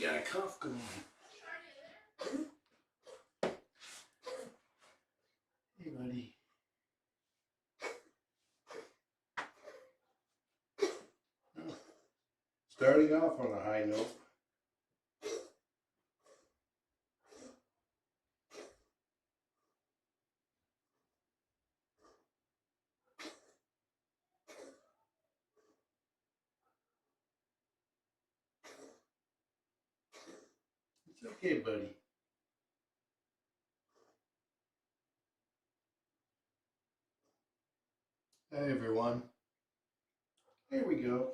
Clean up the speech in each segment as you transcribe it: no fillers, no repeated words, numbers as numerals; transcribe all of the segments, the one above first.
got a cough going. Hey, buddy. Oh. Starting off on a high note. It's okay, buddy. Hey, everyone. Here we go.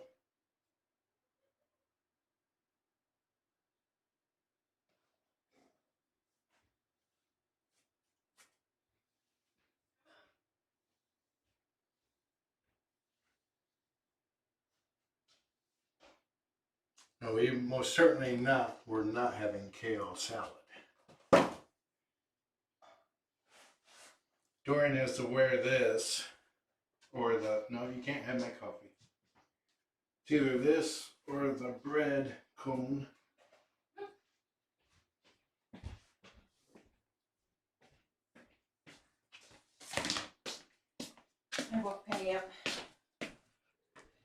No, we most certainly not. We're not having kale salad. Dorian has to wear this, or the, no, you can't have my coffee. It's either this or the bread cone. I woke Penny up.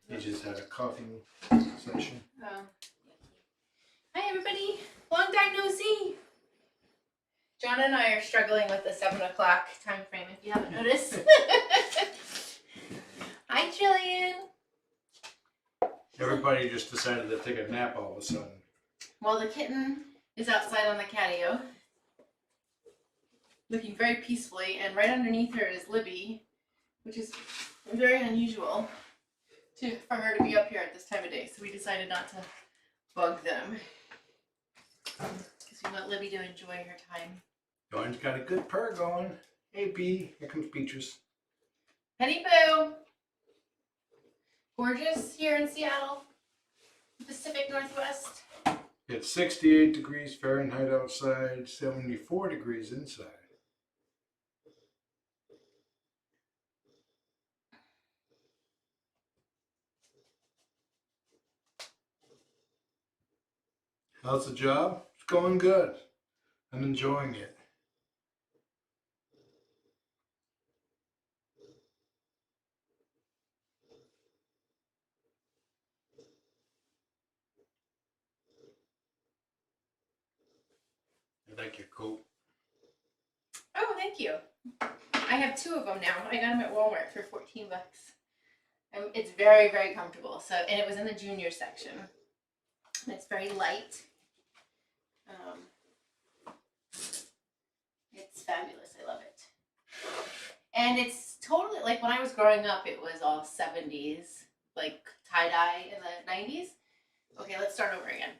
He just had a coughing session. Oh. Hi, everybody. Long time no see. John and I are struggling with the 7 o'clock time frame, if you haven't noticed. Hi, Jillian. Everybody just decided to take a nap all of a sudden. Well, the kitten is outside on the catio, looking very peacefully, and right underneath her is Libby, which is very unusual for her to be up here at this time of day. So we decided not to bug them because we want Libby to enjoy her time. Dorian's got a good purr going. Hey, B. Here comes Beatrice. Penny Pooh. Gorgeous here in Seattle, Pacific Northwest. It's 68 degrees Fahrenheit outside, 74 degrees inside. How's the job? It's going good. I'm enjoying it. I like your coat. Oh, thank you. I have 2 of them now. I got them at Walmart for 14 bucks. It's very, very comfortable. So, and it was in the junior section. It's very light. It's fabulous. I love it. And it's totally, like when I was growing up, it was all 70s, like tie-dye in the 90s. Okay, let's start over again.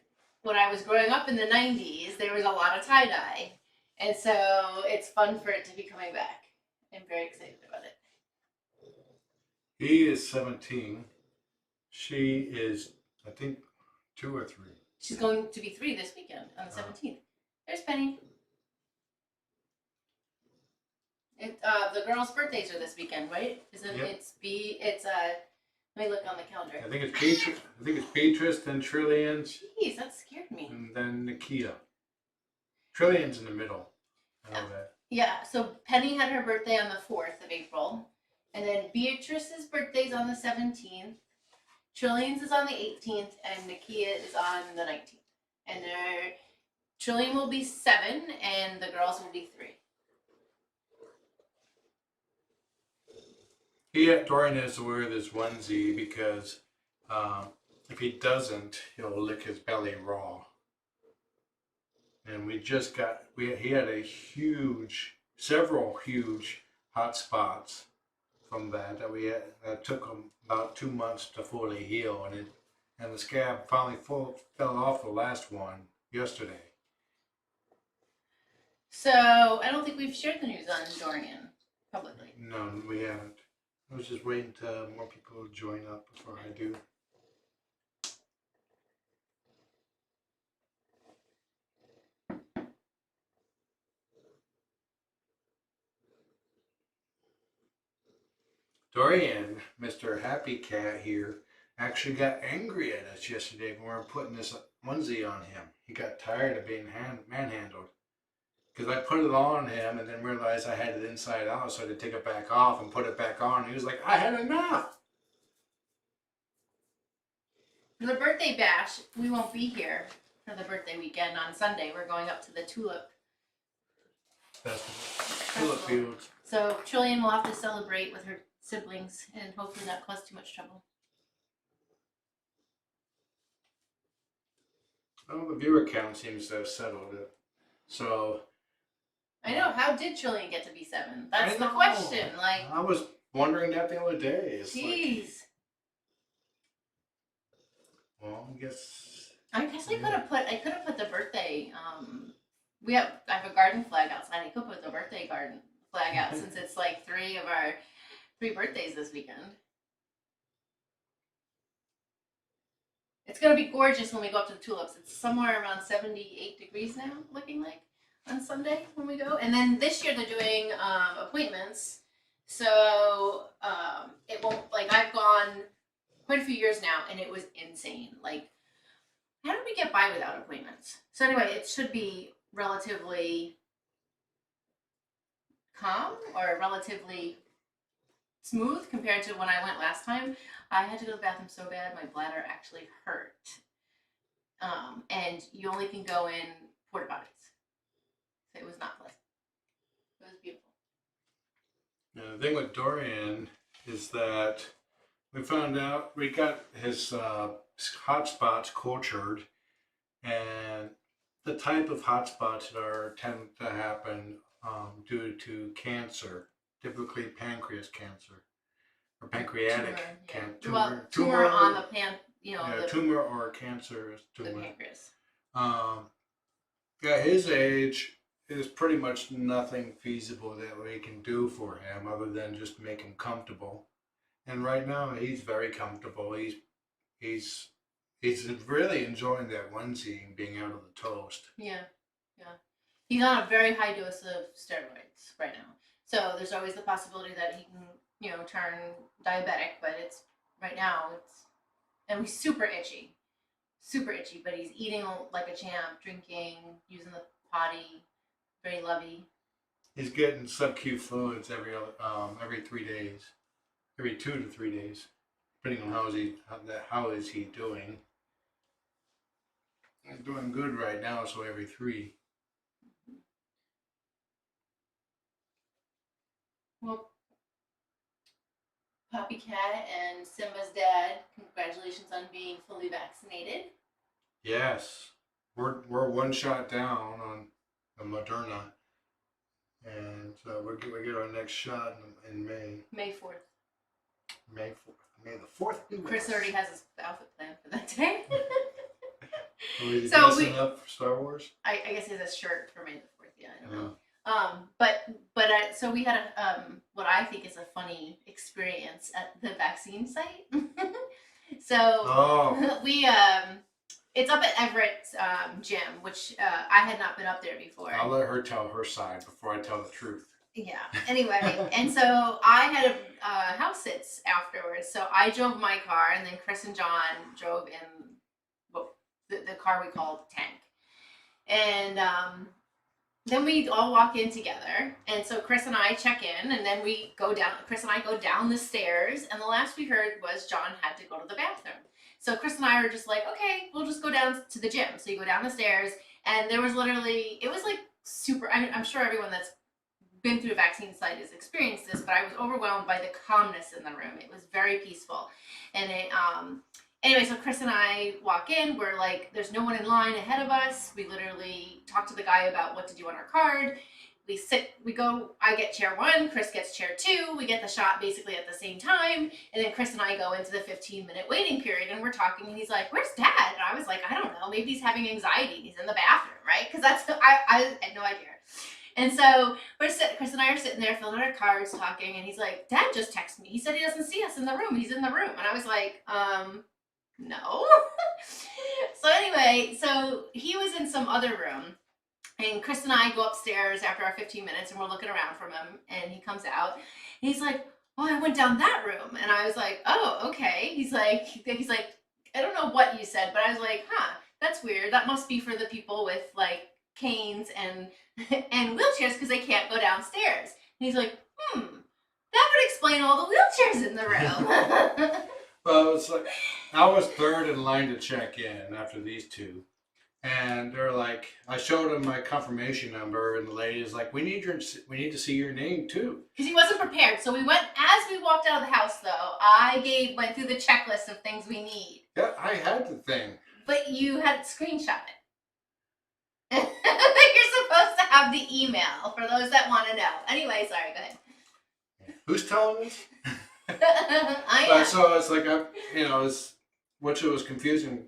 When I was growing up in the 90s, there was a lot of tie-dye. And so it's fun for it to be coming back. I'm very excited about it. He is 17. She is, I think, 2 or 3. She's going to be 3 this weekend on the 17th. There's Penny. The girls' birthdays are this weekend, right? Isn't Yep. It's let me look on the calendar. I think it's Beatrice, then Trillian, Jeez, that scared me. and then Nakia. Trillian's in the middle. I know that. Yeah, so Penny had her birthday on the 4th of April. And then Beatrice's birthday's on the 17th. Trillian's is on the 18th. And Nakia is on the 19th. And Trillian will be 7 and the girls will be 3. Dorian has to wear this onesie because if he doesn't, he'll lick his belly raw. And he had several huge hot spots from that took him about 2 months to fully heal, and the scab finally fell off the last one yesterday. So I don't think we've shared the news on Dorian publicly. No, we haven't. I was just waiting till more people join up before I do. Dorian, Mr. Happy Cat here, actually got angry at us yesterday when we were putting this onesie on him. He got tired of being manhandled. Because I put it on him and then realized I had it inside out, so I had to take it back off and put it back on. And he was like, I had enough. For the birthday bash, we won't be here for the birthday weekend on Sunday. We're going up to the Tulip Tulip fields. So Trillian will have to celebrate with her siblings and hopefully not cause too much trouble. Well, the viewer count seems to have settled it. So I know. How did Trillian get to be 7? That's I the know. question. Like, I was wondering that the other day. It's jeez. Well, I guess I could have put the birthday. I have a garden flag outside. I could put the birthday garden flag out since it's like 3 of our 3 birthdays this weekend. It's gonna be gorgeous when we go up to the tulips. It's somewhere around 78 degrees now, looking like on Sunday when we go. And then this year they're doing appointments, so it won't like I've gone quite a few years now, and it was insane. Like, how did we get by without appointments? So anyway, it should be relatively calm or relatively smooth compared to when I went last time. I had to go to the bathroom so bad, my bladder actually hurt. And you only can go in porta potties. So it was not pleasant. It was beautiful. Now, the thing with Dorian is that we found out we got his hot spots cultured, and the type of hot spots that tend to happen due to cancer, typically pancreas cancer or pancreatic cancer. Well, tumor on the tumor or cancer the tumor. pancreas. At his age, there's pretty much nothing feasible that we can do for him other than just make him comfortable. And right now, he's very comfortable. He's really enjoying that onesie and being out of the toast. Yeah. He's on a very high dose of steroids right now. So there's always the possibility that he can, turn diabetic, but right now and he's super itchy, but he's eating like a champ, drinking, using the potty, very lovey. He's getting sub-Q fluids every 3 days, every 2 to 3 days, depending on how is he doing. He's doing good right now, so every 3. Well, Poppy Cat and Simba's dad, congratulations on being fully vaccinated. Yes, we're 1 shot down on the Moderna, and we get our next shot in May. May 4th. May 4th. May the 4th be with Chris us. already has his outfit planned for that day. Is he So dressing up for Star Wars? I guess he has a shirt for May the 4th. Yeah, I don't know. Yeah. So we had what I think is a funny experience at the vaccine site. We it's up at Everett's gym, which I had not been up there before. I'll let her tell her side before I tell the truth. Yeah. Anyway, and so I had a house sits afterwards. So I drove my car, and then Chris and John drove in the car we called Tank, and then we all walk in together, and so Chris and I check in, and then we go down. Chris and I go down the stairs, and the last we heard was John had to go to the bathroom. So Chris and I are just like, okay, we'll just go down to the gym. So you go down the stairs, and there was it was like super. I'm sure everyone that's been through a vaccine site has experienced this, but I was overwhelmed by the calmness in the room. It was very peaceful, and anyway, so Chris and I walk in. We're like, there's no one in line ahead of us. We literally talk to the guy about what to do on our card. I get chair 1, Chris gets chair 2. We get the shot basically at the same time. And then Chris and I go into the 15-minute waiting period, and we're talking, and he's like, where's Dad? And I was like, I don't know. Maybe he's having anxiety. He's in the bathroom, right? Because I had no idea. And so Chris and I are sitting there filling out our cards, talking, and he's like, Dad just texted me. He said he doesn't see us in the room. He's in the room. And I was like, no. So anyway, so he was in some other room, and Chris and I go upstairs after our 15 minutes, and we're looking around for him, and he comes out, and he's like, oh, I went down that room. And I was like, oh, okay. He's like, I don't know what you said, but I was like, That's weird. That must be for the people with like canes and and wheelchairs because they can't go downstairs. And he's like, that would explain all the wheelchairs in the room. Well, it's like I was third in line to check in after these two. And they're like, I showed them my confirmation number, and the lady's like, we need to see your name too. Because he wasn't prepared. So we went, as we walked out of the house though, went through the checklist of things we need. Yeah, I had the thing. But you had screenshot it. You're supposed to have the email for those that want to know. Anyway, sorry, go ahead. Who's telling us? I am. So it's like, which was confusing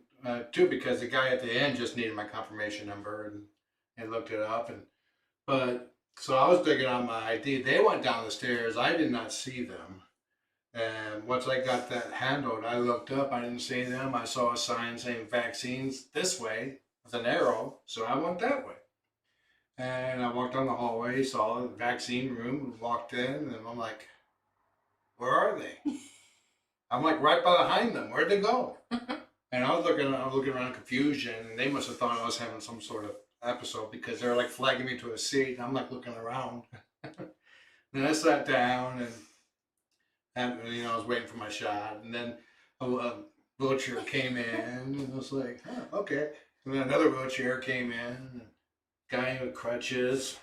too, because the guy at the end just needed my confirmation number and looked it up. So I was digging on my ID. They went down the stairs. I did not see them. And once I got that handled, I looked up. I didn't see them. I saw a sign saying vaccines this way with an arrow. So I went that way. And I walked down the hallway, saw the vaccine room, walked in, and I'm like, where are they? I'm like right behind them. Where'd they go? And I was looking around in confusion, and they must have thought I was having some sort of episode because they were like flagging me to a seat. And I'm like looking around. Then I sat down and I was waiting for my shot, and then a wheelchair came in, and I was like, okay. And then another wheelchair came in, guy with crutches,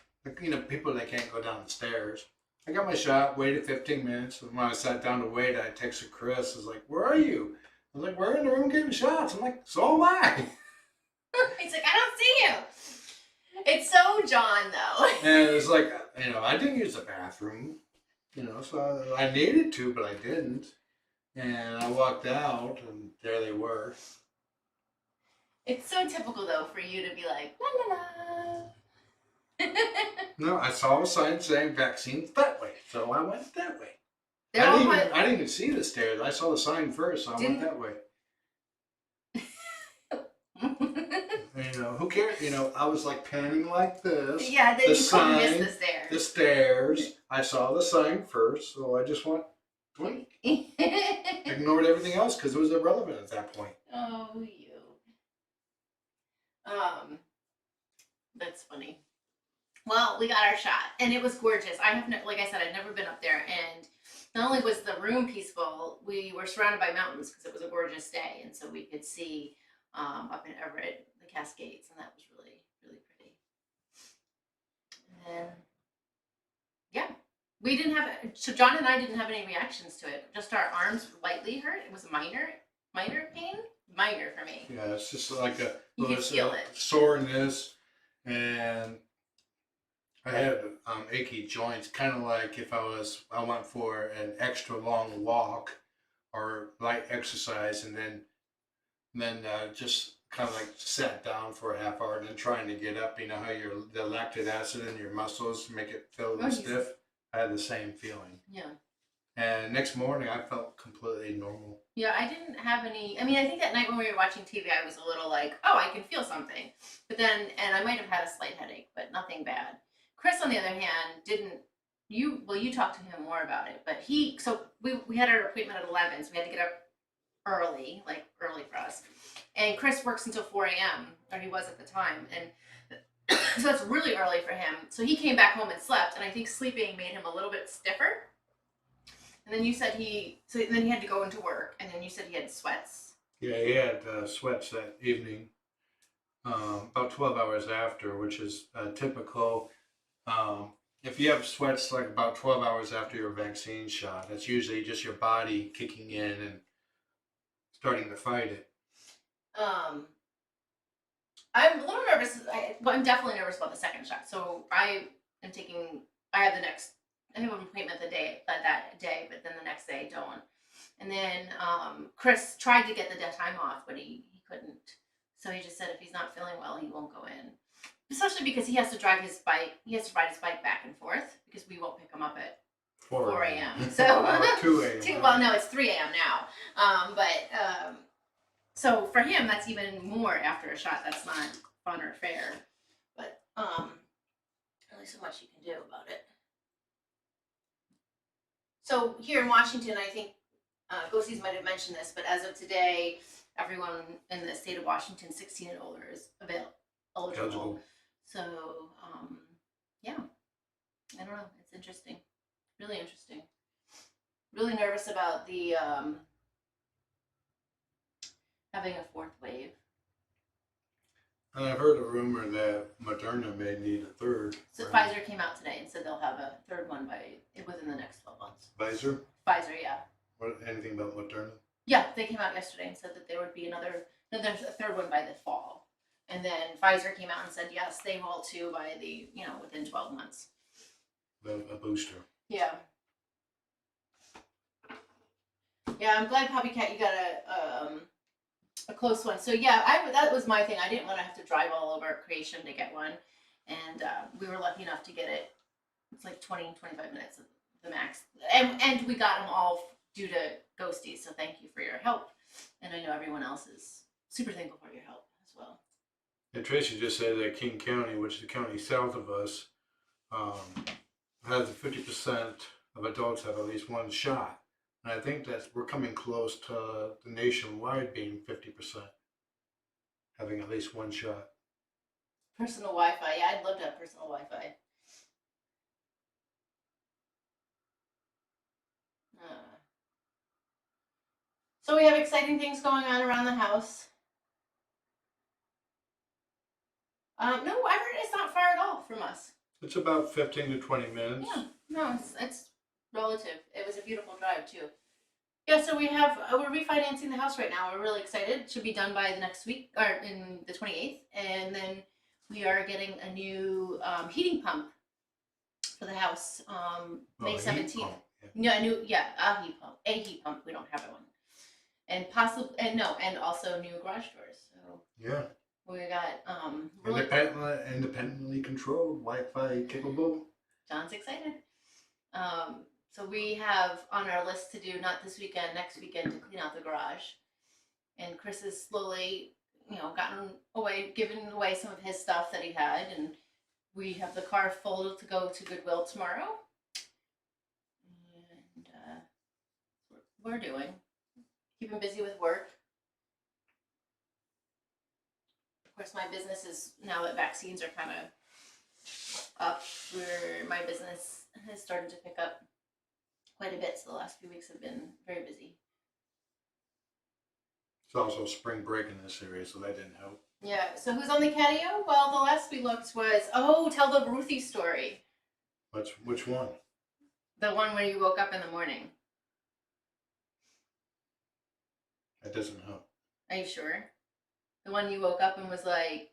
people that can't go down the stairs. I got my shot, waited 15 minutes. When I sat down to wait, I texted Chris. I was like, where are you? I was like, we're in the room getting shots. I'm like, so am I. He's like, I don't see you. It's so John, though. And it's like, I didn't use the bathroom, so I needed to, but I didn't. And I walked out, and there they were. It's so typical, though, for you to be like, la la la. No, I saw a sign saying vaccines that way, so I went that way. They're I all didn't even see the stairs. I saw the sign first, so I went that way. Who cares? I was like panning like this. Yeah, then the you sign, couldn't miss the stairs. The stairs. I saw the sign first, so I just went, blink. Ignored everything else because it was irrelevant at that point. Oh, you. That's funny. Well, we got our shot, and it was gorgeous. Like I said, I'd never been up there, and not only was the room peaceful, we were surrounded by mountains because it was a gorgeous day, and so we could see up in Everett the Cascades, and that was really, really pretty. And then, yeah, we didn't have. So John and I didn't have any reactions to it. Just our arms lightly hurt. It was a minor pain. Minor for me. Yeah, it's just like you could feel it. Soreness, and I had achy joints, kind of like if I went for an extra long walk or light exercise, and then just kind of like sat down for a half hour and then trying to get up. You know how the lactic acid in your muscles make it feel a little stiff. I had the same feeling. Yeah. And next morning, I felt completely normal. Yeah, I didn't have any. I mean, I think that night when we were watching TV, I was a little like, oh, I can feel something. But then, and I might have had a slight headache, but nothing bad. Chris, on the other hand, didn't. You talked to him more about it, but we had our appointment at 11, so we had to get up early for us. And Chris works until 4 a.m., or he was at the time, and so that's really early for him. So he came back home and slept, and I think sleeping made him a little bit stiffer. And then you said then he had to go into work, and then you said he had sweats. Yeah, he had sweats that evening, about 12 hours after, which is typical. If you have sweats like about 12 hours after your vaccine shot, that's usually just your body kicking in and starting to fight it. I'm a little nervous. I'm definitely nervous about the second shot. So I have an appointment that day, but then the next day I don't. And then Chris tried to get the time off, but he couldn't. So he just said if he's not feeling well, he won't go in. Especially because he has to drive his bike. He has to ride his bike back and forth because we won't pick him up at 4 a.m. So 2 a.m. Well, no, it's 3 a.m. now. So for him, that's even more after a shot. That's not fun or fair. But only so much you can do about it. So here in Washington, I think Ghosties might have mentioned this, but as of today, everyone in the state of Washington, 16 and older, is eligible. Eligible. So, yeah, I don't know. It's interesting, really interesting. Really nervous about the having a fourth wave. And I've heard a rumor that Moderna may need a third. So right? Pfizer came out today and said they'll have a third one within the next 12 months. Pfizer? Pfizer, yeah. What? Anything about Moderna? Yeah, they came out yesterday and said that there would be there's a third one by the fall. And then Pfizer came out and said, yes, they will too by within 12 months. A booster. Yeah. Yeah, I'm glad Copycat you got a close one. So yeah, that was my thing. I didn't want to have to drive all over Creation to get one. And we were lucky enough to get it. It's like 20, 25 minutes of the max. And we got them all due to Ghosties. So thank you for your help. And I know everyone else is super thankful for your help as well. And Tracy just said that King County, which is the county south of us, has 50% of adults have at least one shot. And I think that we're coming close to the nationwide being 50%, having at least one shot. Personal Wi-Fi. Yeah, I'd love to have personal Wi-Fi. So we have exciting things going on around the house. No, Everett is not far at all from us. It's about 15 to 20 minutes. Yeah, no, it's relative. It was a beautiful drive too. Yeah, so we're refinancing the house right now. We're really excited. It should be done by the next week, or in the 28th. And then we are getting a new heating pump for the house May 17th. Yeah. A heat pump. We don't have one. And also new garage doors. So Yeah. we got Independently controlled, Wi-Fi capable. John's excited. So we have on our list to do, not this weekend, next weekend, to clean out the garage. And Chris has slowly, given away some of his stuff that he had, and we have the car full to go to Goodwill tomorrow. And we're doing. Keeping busy with work. Of course, my business is, now that vaccines are kind of up, my business has started to pick up quite a bit. So the last few weeks have been very busy. It's also spring break in this area, so that didn't help. Yeah. So who's on the catio? Well, the last we looked was, tell the Ruthie story. Which one? The one where you woke up in the morning. That doesn't help. Are you sure? The one you woke up and was like,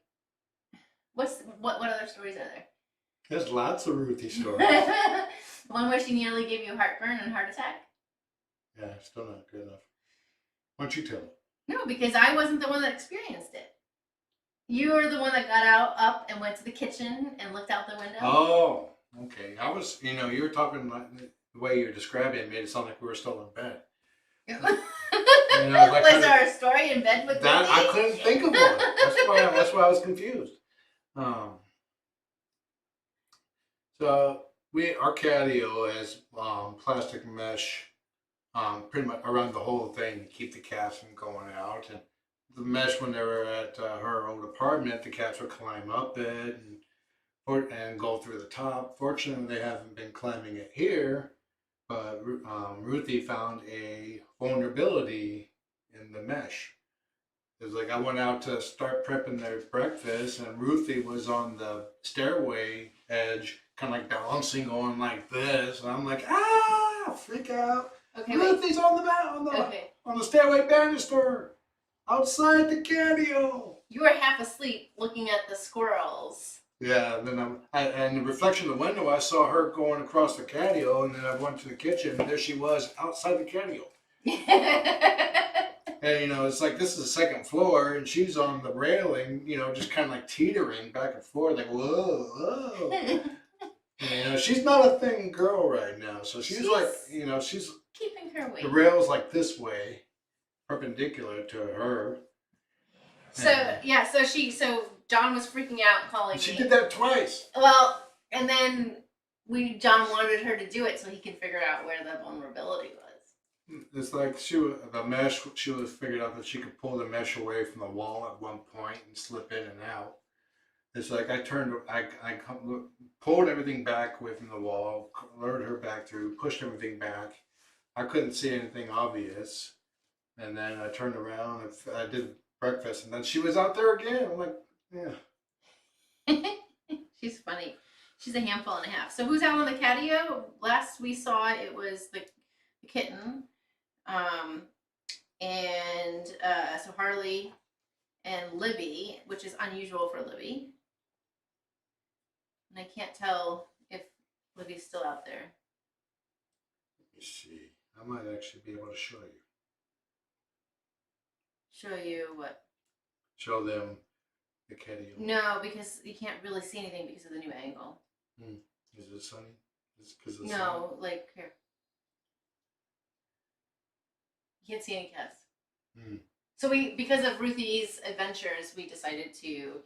what other stories are there? There's lots of Ruthie stories. The one where she nearly gave you heartburn and heart attack? Yeah, still not good enough. Why don't you tell me? No, because I wasn't the one that experienced it. You were the one that got up and went to the kitchen and looked out the window. Oh, okay. I was, you were talking like the way you're describing it made it sound like we were still in bed. Was there a story in bed with that? Ruthie? I couldn't think of one. That's why I was confused. So our catio has plastic mesh pretty much around the whole thing to keep the cats from going out. And the mesh, when they were at her old apartment, the cats would climb up it and go through the top. Fortunately, they haven't been climbing it here, but Ruthie found a vulnerability in the mesh. It was like I went out to start prepping their breakfast, and Ruthie was on the stairway edge, kind of like balancing, going like this, and I'm like, freak out. Okay, Ruthie's on the stairway banister outside the catio. You were half asleep looking at the squirrels. Yeah, and then and the reflection of the window, I saw her going across the catio, and then I went to the kitchen, and there she was outside the catio. And it's like this is the second floor, and she's on the railing, just kind of like teetering back and forth, like whoa. And, she's not a thin girl right now, so she's like, she's keeping her weight. The rail's like this way, perpendicular to her. So so John was freaking out, calling me. She did that twice. Well, and then John wanted her to do it so he can figure out where the vulnerability was. It's like the mesh. She was figured out that she could pull the mesh away from the wall at one point and slip in and out. It's like pulled everything back away from the wall, lured her back through, pushed everything back. I couldn't see anything obvious, and then I turned around and I did breakfast, and then she was out there again. I'm like, yeah. She's funny. She's a handful and a half. So who's out on the catio? Last we saw it was the kitten. So Harley and Libby, which is unusual for Libby. And I can't tell if Libby's still out there. Let me see. I might actually be able to show you. Show you what? Show them the catio. No, because you can't really see anything because of the new angle. Is it sunny? Is it because of no, sunny? like here. You can't see any cats. So because of Ruthie's adventures, we decided to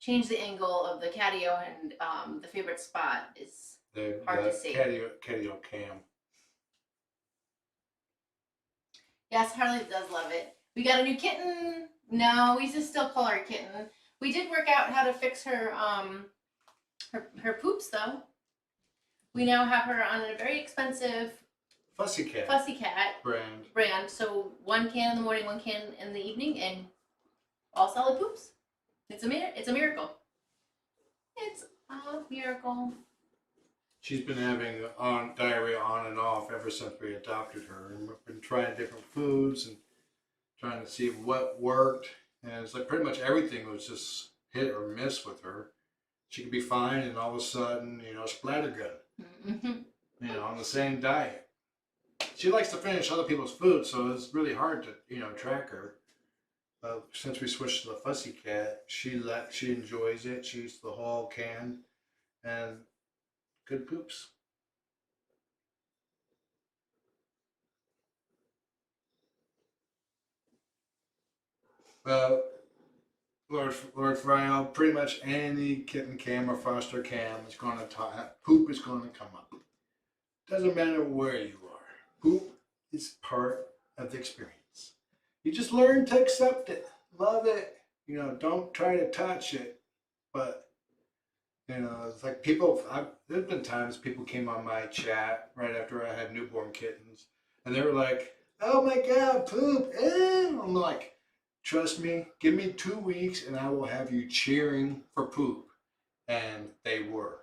change the angle of the catio, and the favorite spot is hard to see. Catio cam. Yes, Harley does love it. We got a new kitten. No, we just still call her kitten. We did work out how to fix her her poops though. We now have her on a very expensive Fussy cat brand. So 1 can in the morning, 1 can in the evening, and all solid poops. It's a miracle. It's a miracle. She's been having diarrhea on and off ever since we adopted her, and we've been trying different foods and trying to see what worked. And it's like pretty much everything was just hit or miss with her. She could be fine, and all of a sudden, splattergun. On the same diet. She likes to finish other people's food, so it's really hard to track her. But since we switched to the fussy cat, she enjoys it. She eats the whole can, and good poops. Well, Lord Fryo, pretty much any kitten cam or foster cam is going to poop is going to come up. Doesn't matter where you are. Poop is part of the experience. You just learn to accept it, love it. Don't try to touch it. But it's like there's been times people came on my chat right after I had newborn kittens, and they were like, "Oh my God, poop!" I'm like, trust me, give me 2 weeks, and I will have you cheering for poop. And they were,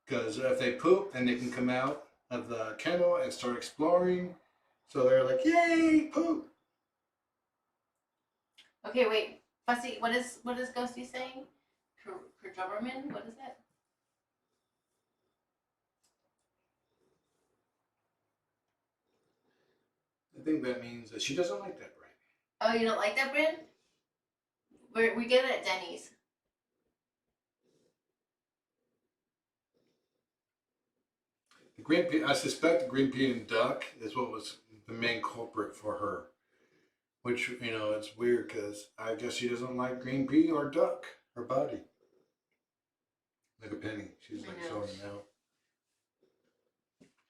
because if they poop, then they can come out of the kennel and start exploring. So they're like, "Yay, poop!" Okay, wait. Fussy, what is Ghosty saying? Doberman? What is that? I think that means that she doesn't like that brand. Oh, you don't like that brand? We get it at Denny's. I suspect the green pea and duck is what was the main culprit for her. Which, it's weird because I guess she doesn't like green pea or duck, her body. Like a penny. She's like zoning out.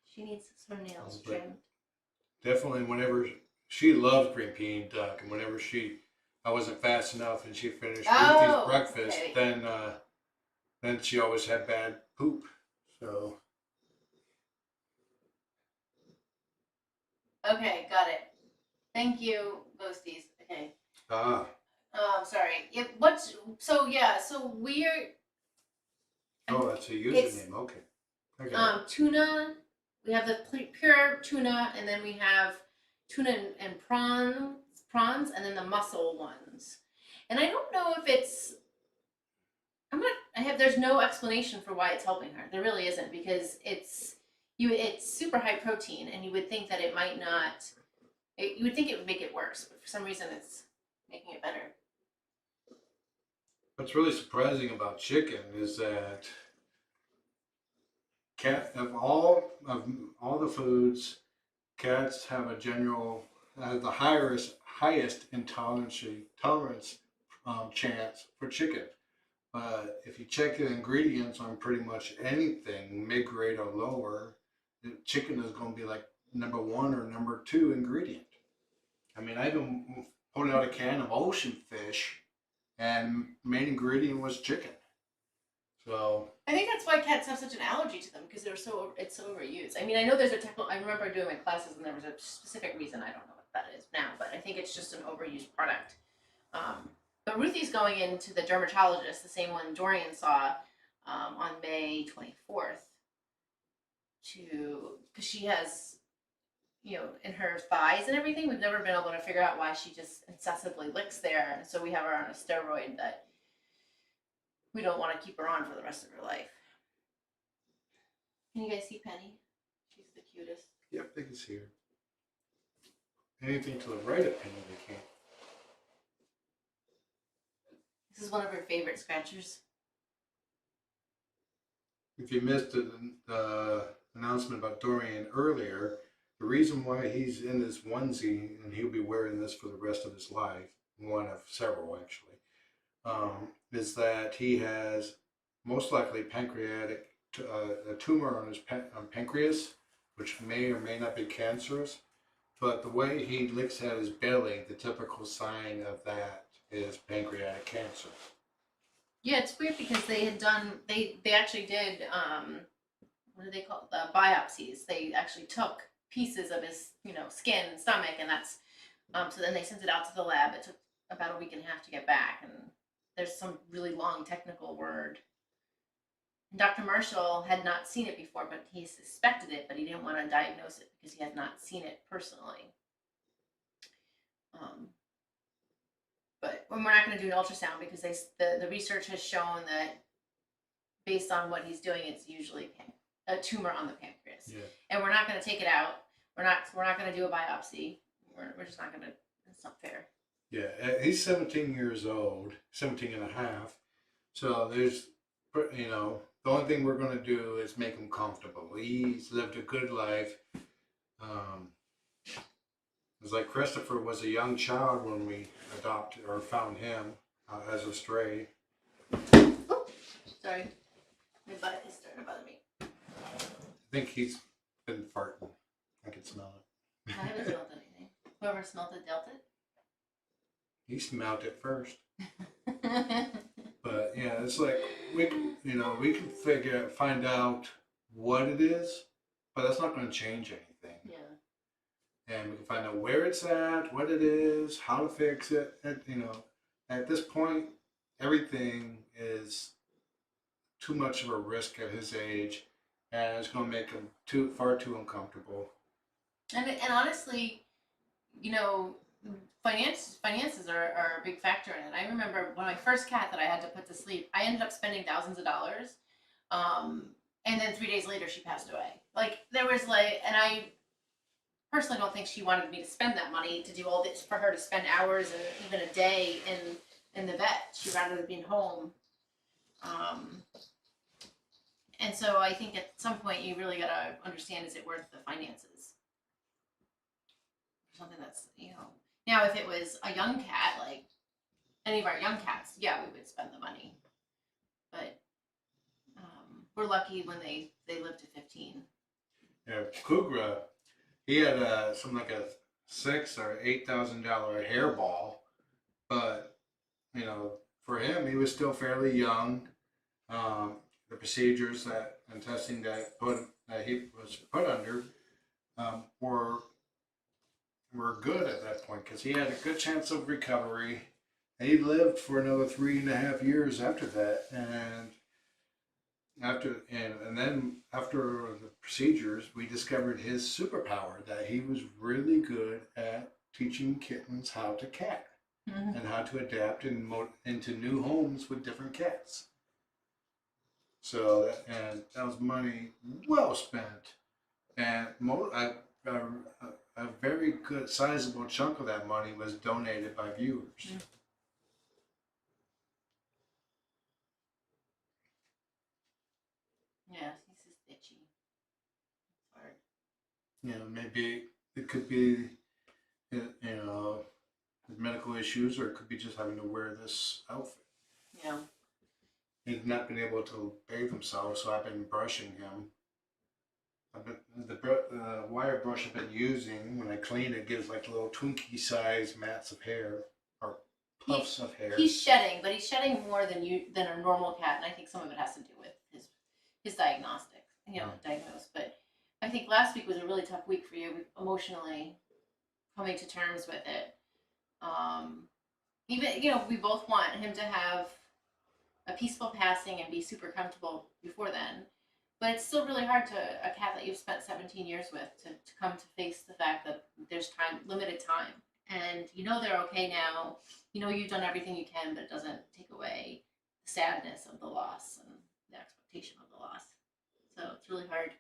She needs her nails trimmed. Definitely whenever she loves green pea and duck, and whenever I wasn't fast enough and she finished Ruthie's breakfast, okay. Then she always had bad poop. So. Okay, got it. Thank you, Ghosties. Okay. Sorry. So we're. Oh, that's a username. Okay. Tuna. We have the pure tuna, and then we have tuna and prawns, and then the mussel ones. And I don't know if it's. There's no explanation for why it's helping her. There really isn't, because it's super high protein, and you would think that it might not. You would think it would make it worse, but for some reason it's making it better. What's really surprising about chicken is that of all the foods, cats have a general the highest tolerance chance for chicken. If you check the ingredients on pretty much anything, mid-grade or lower, chicken is going to be like number one or number two ingredient. I mean, I even pulled out a can of ocean fish, and main ingredient was chicken. So I think that's why cats have such an allergy to them because it's so overused. I mean, I know there's a technical. I remember doing my classes and there was a specific reason. I don't know what that is now, but I think it's just an overused product. But Ruthie's going into the dermatologist, the same one Dorian saw on May 24th, because she has, in her thighs and everything, we've never been able to figure out why she just incessantly licks there. And so we have her on a steroid that we don't want to keep her on for the rest of her life. Can you guys see Penny? She's the cutest. yep, they can see her. Anything to the right of Penny, they can't. This is one of her favorite scratchers. If you missed the announcement about Dorian earlier, the reason why he's in this onesie, and he'll be wearing this for the rest of his life, one of several actually, is that he has most likely a tumor on his pancreas, which may or may not be cancerous. But the way he licks at his belly, the typical sign of that is pancreatic cancer. Yeah, it's weird because they had done, they actually did, what do they call it? The biopsies. They actually took pieces of his, skin and stomach, and that's, so then they sent it out to the lab. It took about a week and a half to get back, and there's some really long technical word. And Dr. Marshall had not seen it before, but he suspected it, but he didn't want to diagnose it because he had not seen it personally. But we're not going to do an ultrasound because the research has shown that based on what he's doing, it's usually a tumor on the pancreas. Yeah. And we're not going to take it out. We're not going to do a biopsy. We're just not going to. It's not fair. Yeah, he's 17 years old, 17 and a half. So there's, the only thing we're going to do is make him comfortable. He's lived a good life. It's like Christopher was a young child when we adopted or found him as a stray. Oh, sorry. My butt is starting to bother me. I think he's been farting. I can smell it. I haven't smelled anything. Whoever smelled it dealt it. He smelled it first. But yeah, it's like we can find out what it is, but that's not going to change anything. Yeah. And we can find out where it's at, what it is, how to fix it. And, at this point, everything is too much of a risk at his age, and it's going to make him far too uncomfortable. And honestly, finances are a big factor in it. I remember when my first cat that I had to put to sleep, I ended up spending thousands of dollars. And then 3 days later, she passed away. And I personally don't think she wanted me to spend that money to do all this for her to spend hours and even a day in the vet. She'd rather have been home. And so I think at some point you really gotta understand, is it worth the finances? Something that's, Now if it was a young cat, like any of our young cats, yeah, we would spend the money. But we're lucky when they live to 15. Yeah, Kugra, he had something like a $6,000 or $8,000 hairball, but for him, he was still fairly young. The procedures and testing that he was put under were good at that point because he had a good chance of recovery. And he lived for another 3.5 years after that, and then after the procedures, we discovered his superpower, that he was really good at teaching kittens how to cat and how to adapt into new homes with different cats. So that was money well spent, and a very good sizable chunk of that money was donated by viewers. Yeah, he's just itchy. It's hard. Maybe it could be, medical issues, or it could be just having to wear this outfit. Yeah. He's not been able to bathe himself, so I've been brushing him. The wire brush I've been using when I clean it gives like little Twinkie size mats of hair or puffs of hair. He's shedding, but he's shedding more than a normal cat, and I think some of it has to do with his diagnostic, diagnosed. But I think last week was a really tough week for you emotionally, coming to terms with it. Even we both want him to have a peaceful passing and be super comfortable before then. But it's still really hard to a cat that you've spent 17 years with to come to face the fact that there's limited time. And they're okay now. You've done everything you can, but it doesn't take away the sadness of the loss and the expectation of the loss. So it's really hard.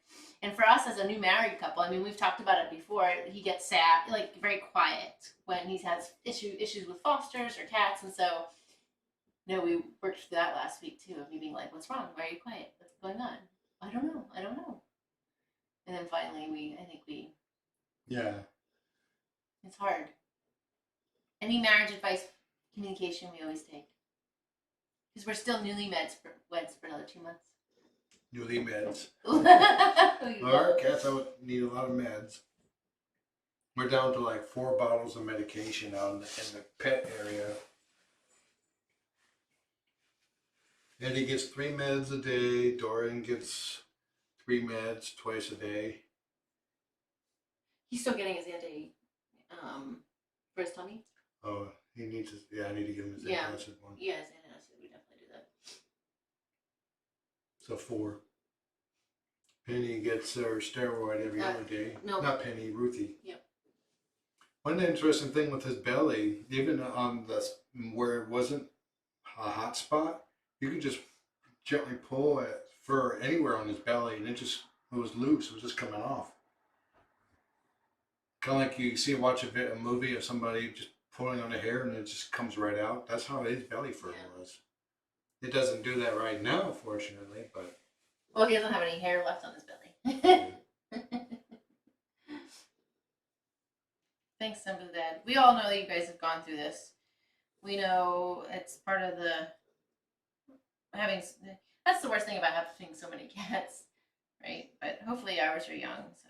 And for us as a new married couple, I mean, we've talked about it before. He gets sad, like very quiet when he has issues with fosters or cats. And so, we worked through that last week too, of me being like, "What's wrong? Why are you quiet? What's going on?" I don't know. And then finally, I think Yeah. It's hard. Any marriage advice, communication, we always take. Because we're still weds for another 2 months. Newly meds. Our Our cats need a lot of meds. We're down to like 4 bottles of medication out in the pet area. Eddie gets 3 meds a day. Dorian gets 3 meds twice a day. He's still getting his for his tummy. Oh, he needs his. Yeah, I need to give him his antacid one. Yeah, his antacid. We definitely do that. So 4. Penny gets her steroid every other day. No. Not Penny, Ruthie. Yep. One interesting thing with his belly, even on where it wasn't a hot spot, you could just gently pull at fur anywhere on his belly, and it was loose. It was just coming off. Kind of like you watch a movie of somebody just pulling on a hair, and it just comes right out. That's how his belly fur was. It doesn't do that right now, fortunately, but. Well, he doesn't have any hair left on his belly. Thanks, Simba's dad. We all know that you guys have gone through this. We know it's part of that's the worst thing about having so many cats, right? But hopefully ours are young, so.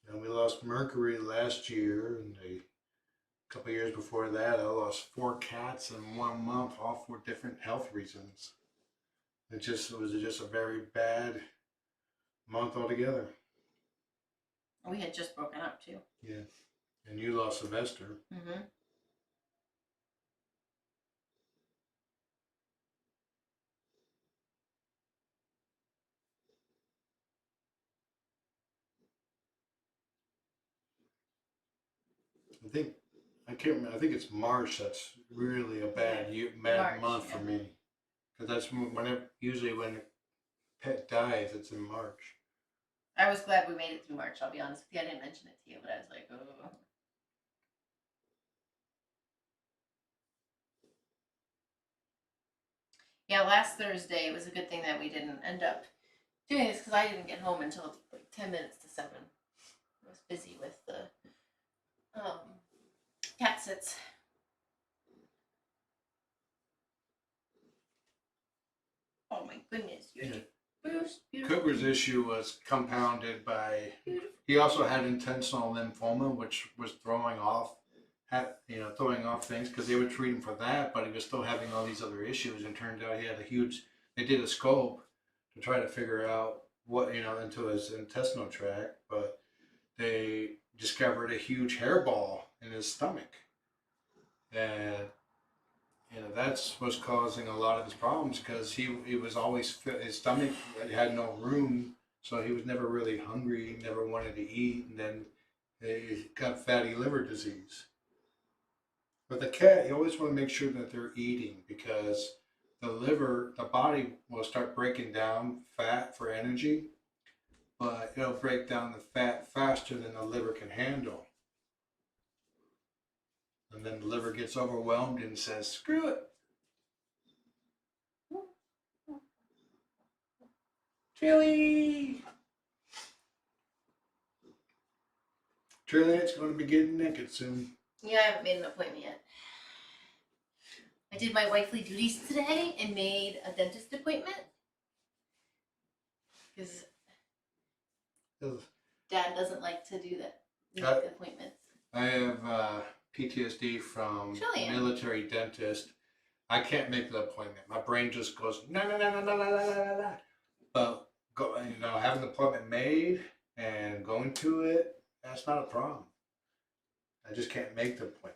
And we lost Mercury last year, and a couple of years before that, I lost 4 cats in 1 month, all for different health reasons. It was just a very bad month altogether. We had just broken up too. Yeah, and you lost Sylvester. Mm-hmm. I can't remember. I think it's March. That's really a bad month for me, because that's usually when a pet dies. It's in March. I was glad we made it through March. I'll be honest with you. I didn't mention it to you, but I was like, oh. Yeah, last Thursday, it was a good thing that we didn't end up doing this because I didn't get home until like 10 minutes to 7. I was busy with the cat sits. Oh my goodness, Cooper's issue was compounded by he also had intentional lymphoma, which was throwing off things because they would treat him for that, but he was still having all these other issues, and turned out he had they did a scope to try to figure out what into his intestinal tract, but they discovered a huge hairball in his stomach, and that's what's causing a lot of his problems, because he was always his stomach had no room, so he was never really hungry, never wanted to eat, and then he got fatty liver disease. With a cat, you always want to make sure that they're eating, because the body will start breaking down fat for energy, but it'll break down the fat faster than the liver can handle. And then the liver gets overwhelmed and says, screw it. Trilly! Trilliet's going to be getting naked soon. Yeah, I haven't made an appointment yet. I did my wifely duties today and made a dentist appointment because Dad doesn't like to do that, make appointments. I have PTSD from Chilean. military dentist. I can't make the appointment. My brain just goes no no no no no no no no no. But having the appointment made and going to it, that's not a problem. I just can't make the appointment.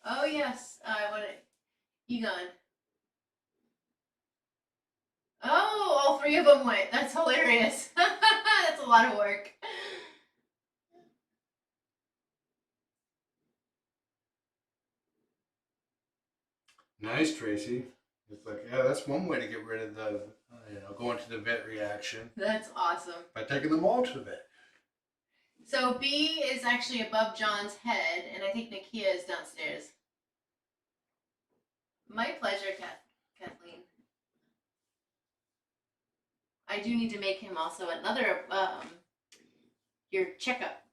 Oh yes, I want it. Egon. Oh, all three of them went. That's hilarious. That's a lot of work. Nice, Tracy. It's like, yeah, that's one way to get rid of the, going to the vet reaction That's awesome. by taking them all to the vet. So B is actually above John's head, and I think Nakia is downstairs. My pleasure, Kathleen. I do need to make him also another your checkup.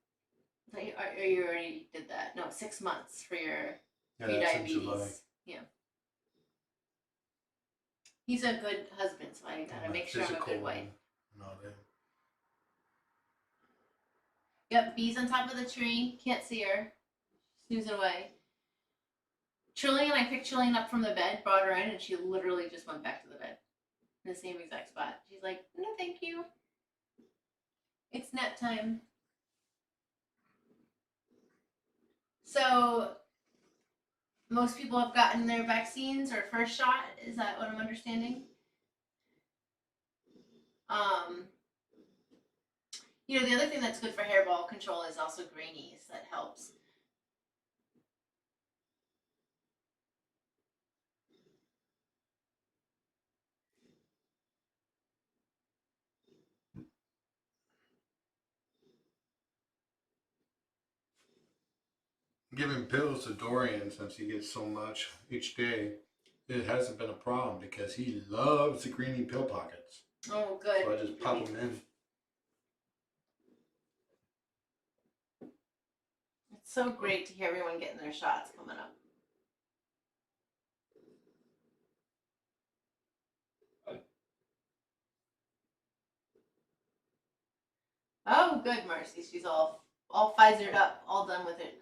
Or you already did that? No, 6 months for your pre-diabetes. Yeah. He's a good husband, so I gotta make sure I'm a good wife. Yep, Bee's on top of the tree. Can't see her. Snoozing away. Trillian, I picked Trillian up from the bed, brought her in, and she literally just went back to the bed. In the same exact spot. She's like, no, thank you. It's nap time. So, most people have gotten their vaccines or first shot. Is that what I'm understanding? The other thing that's good for hairball control is also greenies. That helps. Giving pills to Dorian since he gets so much each day, it hasn't been a problem because he loves the greenie pill pockets. Oh, good. So I just pop them in. It's so great to hear everyone getting their shots coming up. Oh, good, Marcy. She's all Pfizered up, all done with it.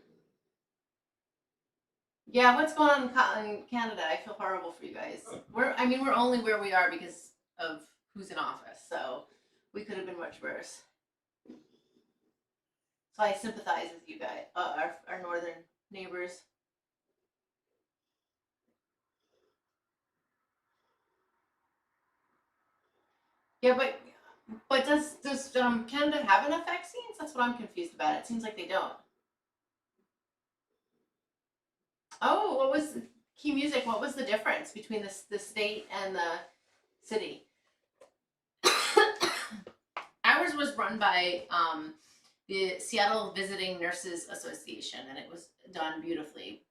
Yeah, what's going on in Canada? I feel horrible for you guys. We're only where we are because of who's in office, so we could have been much worse. So I sympathize with you guys, our northern neighbors. Yeah, but does Canada have enough vaccines? That's what I'm confused about. It seems like they don't. Oh, what was Key Music? What was the difference between the state and the city? Ours was run by the Seattle Visiting Nurses Association, and it was done beautifully.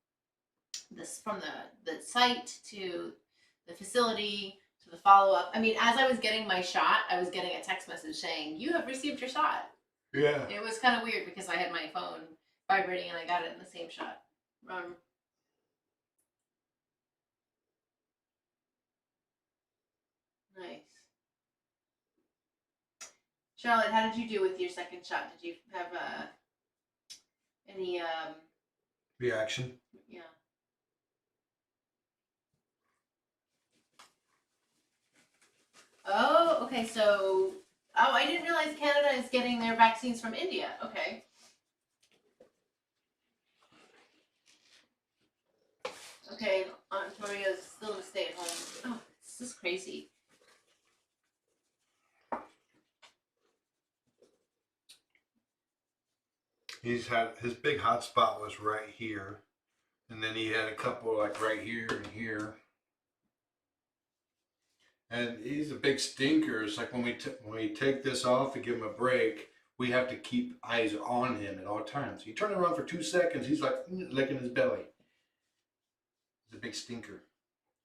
This from the site to the facility to the follow-up. I mean, as I was getting my shot, I was getting a text message saying, you have received your shot. Yeah. It was kind of weird because I had my phone vibrating and I got it in the same shot. Nice. Charlotte, how did you do with your second shot? Did you have any reaction? Yeah. Oh, okay. So, I didn't realize Canada is getting their vaccines from India. Okay. Okay, Ontario's still a stay at home. Oh, this is crazy. He's had his big hot spot was right here, and then he had a couple like right here and here. And he's a big stinker. It's like when we take this off and give him a break, we have to keep eyes on him at all times. You turn around for 2 seconds, he's like licking his belly. He's a big stinker.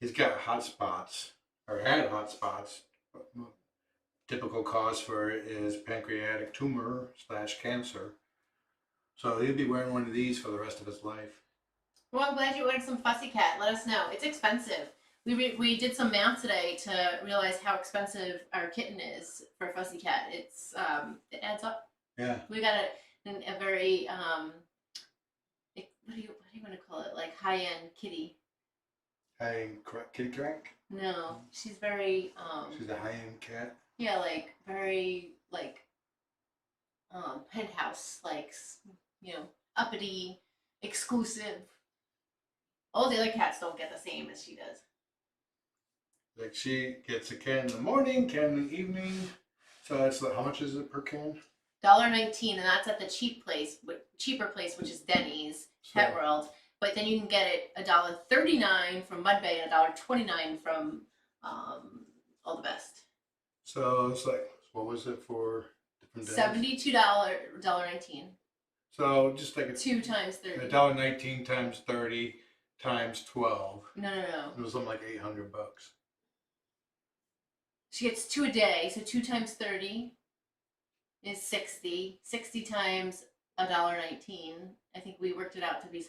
He's got hot spots, or had hot spots. Typical cause for it is pancreatic tumor / cancer. So he'll be wearing one of these for the rest of his life. Well, I'm glad you ordered some Fussy Cat. Let us know. It's expensive. We did some math today to realize how expensive our kitten is for Fussy Cat. It adds up. Yeah. We got a very what do you want to call it? Like high end kitty. High end kitty crank? No, she's very She's a high end cat. yeah, like very like penthouse, like uppity, exclusive. All the other cats don't get the same as she does. Like she gets a can in the morning, can in the evening. So it's like, how much is it per can? $1.19, and that's at the cheaper place, which is Denny's Pet World. But then you can get it $1.39 from Mudbay and $1.29 from All the Best. So it's like, what was it for different days? $72.19. So just like 2 times 30. $1.19 times 30 times 12. No. It was something like $800. She gets 2 a day, so 2 times 30 is 60. 60 times $1.19. I think we worked it out to be $72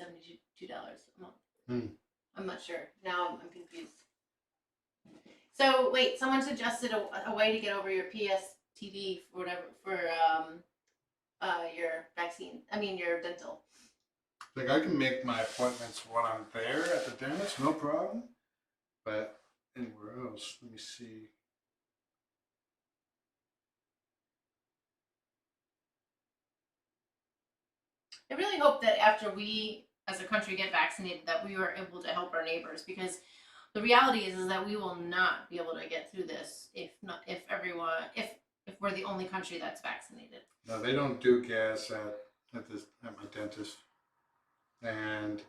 a month. I'm not sure. Now I'm confused. So wait, someone suggested a way to get over your PSTD for whatever for your vaccine. I mean your dental. Like I can make my appointments when I'm there at the dentist, no problem. But anywhere else, let me see. I really hope that after we, as a country, get vaccinated, that we are able to help our neighbors, because the reality is that we will not be able to get through this if we're the only country that's vaccinated. No, they don't do gas at my dentist, and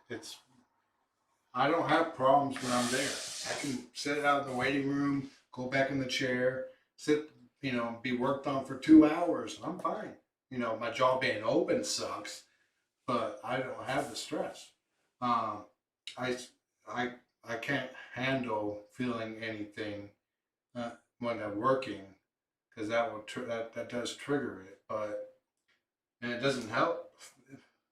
I don't have problems when I'm there. I can sit out in the waiting room, go back in the chair, sit, be worked on for 2 hours. I'm fine. My jaw being open sucks, but I don't have the stress. I I can't handle feeling anything when I'm working, because that does trigger it, and it doesn't help.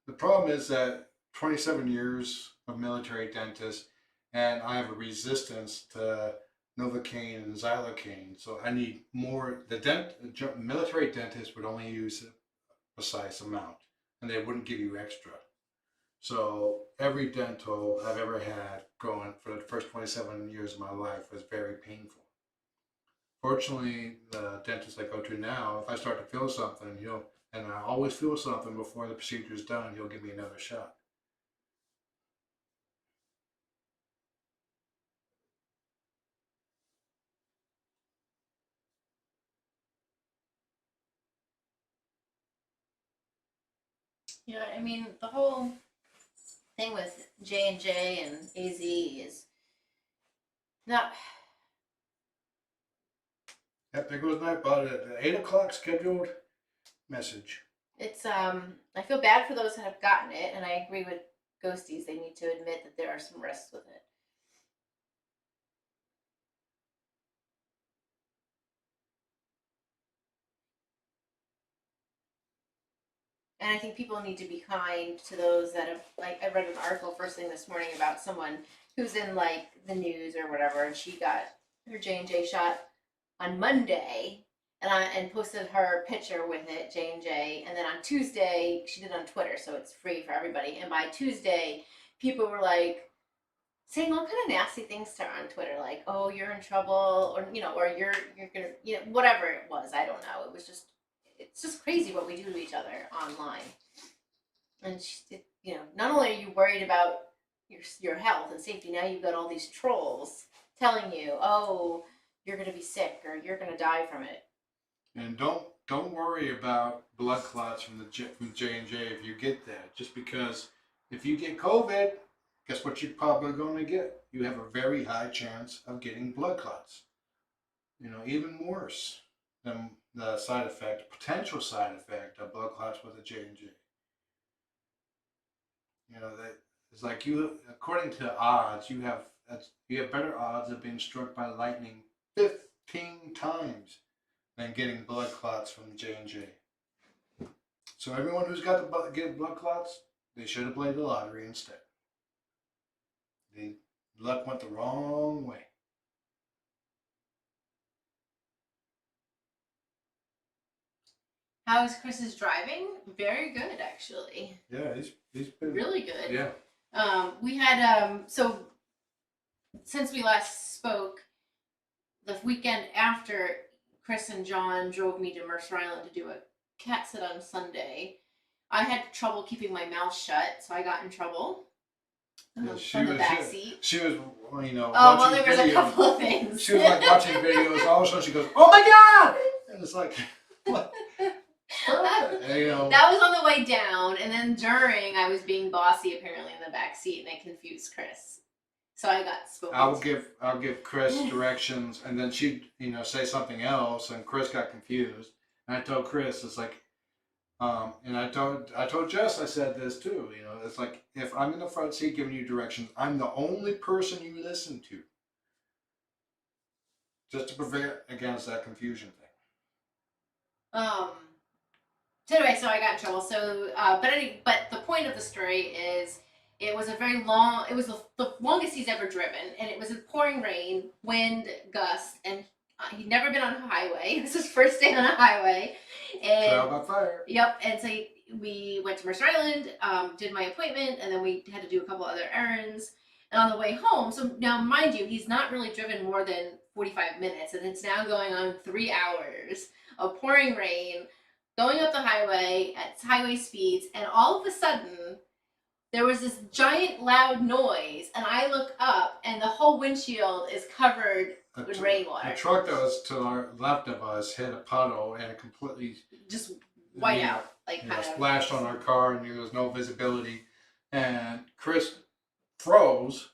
The problem is that 27 years of military dentist, and I have a resistance to Novocaine and Xylocaine, so I need more. The military dentist would only use a precise amount, and they wouldn't give you extra. So every dental I've ever had going for the first 27 years of my life was very painful. Fortunately, the dentist I go to now, if I start to feel something, and I always feel something before the procedure is done, he'll give me another shot. Yeah, I mean the whole thing with J&J and AZ is not. Yep, there goes my about it. 8 o'clock scheduled message. It's I feel bad for those that have gotten it, and I agree with Ghosties. They need to admit that there are some risks with it. And I think people need to be kind to those that have, like, I read an article first thing this morning about someone who's in like the news or whatever, and she got her J&J shot on Monday, and posted her picture with it, J&J, and then on Tuesday she did it on Twitter, so it's free for everybody. And by Tuesday, people were like saying all kind of nasty things to her on Twitter, like, "Oh, you're in trouble," or or you're gonna, whatever it was. I don't know. It's just crazy what we do to each other online. And not only are you worried about your health and safety, now you've got all these trolls telling you, "Oh, you're gonna be sick or you're gonna die from it." And don't worry about blood clots from J&J if you get that. Just because if you get COVID, guess what you're probably going to get? You have a very high chance of getting blood clots. Even worse than the potential side effect of blood clots with a J&J. That it's like according to odds, you have better odds of being struck by lightning 15 times than getting blood clots from J&J. So everyone who's got get blood clots, they should have played the lottery instead. The luck went the wrong way. How is Chris's driving? Very good, actually. Yeah, he's been Really good. Yeah. We had so since we last spoke, the weekend after, Chris and John drove me to Mercer Island to do a cat sit on Sunday. I had trouble keeping my mouth shut, so I got in trouble. From the back seat. She was, you know, well, watching there was videos. a couple of things. She was like watching videos. All of a sudden, she goes, "Oh my god!" And it's like, what? And, you know, that was on the way down, and then during, I was being bossy apparently in the back seat, and I confused Chris. So I got spoken. I'll give Chris directions, and then she'd, you know, say something else, and Chris got confused. And I told Chris, it's like, and I told Jess, I said this too. You know, it's like, if I'm in the front seat giving you directions, I'm the only person you listen to. Just to prevent against that confusion thing. So anyway, so I got in trouble. So, but the point of the story is, it was the longest he's ever driven, and it was in pouring rain, wind, gust, and he'd never been on a highway. It was his first day on a highway. And trial by fire. Yep. And so we went to Mercer Island, did my appointment, and then we had to do a couple other errands. And on the way home, so now mind you, he's not really driven more than 45 minutes, and it's now going on 3 hours of pouring rain, going up the highway at highway speeds, and all of a sudden, there was this giant loud noise, and I look up, and the whole windshield is covered in rainwater. The truck that was to our left of us hit a puddle, and it completely just white out, like kind of splashed on our car, and there was no visibility. And Chris froze,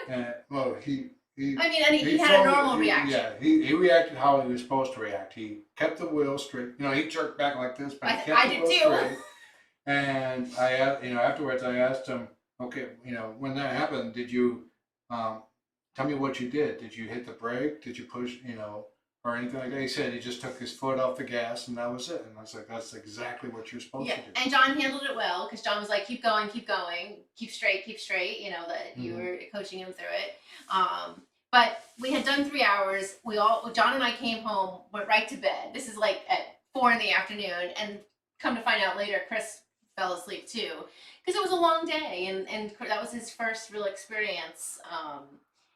and well, he had a normal reaction. Yeah, he reacted how he was supposed to react. He kept the wheel straight. You know, he jerked back like this, but he kept the wheel straight. And afterwards I asked him, okay, you know, when that happened, did you tell me what you did? Did you hit the brake? Did you push, you know, or anything like that? He said he just took his foot off the gas, and that was it. And I was like, that's exactly what you're supposed to do. And John handled it well, because John was like, keep going, keep straight, you know, that you were coaching him through it. But we had done 3 hours. John and I came home, went right to bed. This is like at 4 p.m, and come to find out later, Chris fell asleep too, because it was a long day, and that was his first real experience,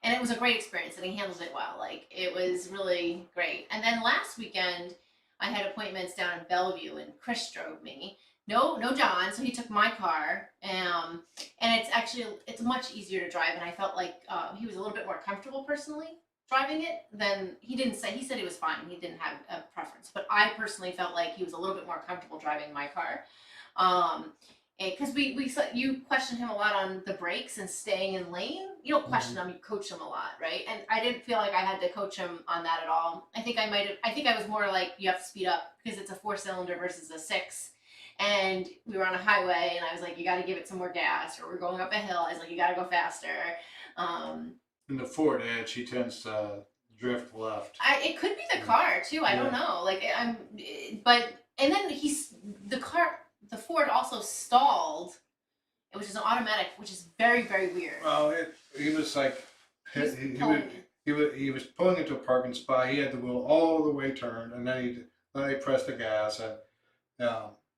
and it was a great experience, and he handled it well. Like, it was really great. And then last weekend I had appointments down in Bellevue, and Chris drove me. No John, so he took my car, and it's much easier to drive, and I felt like he was a little bit more comfortable personally driving it than he said it was fine. He didn't have a preference, but I personally felt like he was a little bit more comfortable driving my car. Because you questioned him a lot on the brakes and staying in lane. You don't question him, you coach him a lot, right? And I didn't feel like I had to coach him on that at all. I think I was more like, you have to speed up, because it's a 4-cylinder versus a 6. And we were on a highway, and I was like, you got to give it some more gas, or we're going up a hill. I was like, you got to go faster. In the Ford Edge, he tends to drift left. It could be the car too. I don't know. Like, and then the Ford also stalled, which is an automatic, which is very, very weird. Well, he was like, he was pulling into a parking spot. He had the wheel all the way turned, and then he pressed the gas, and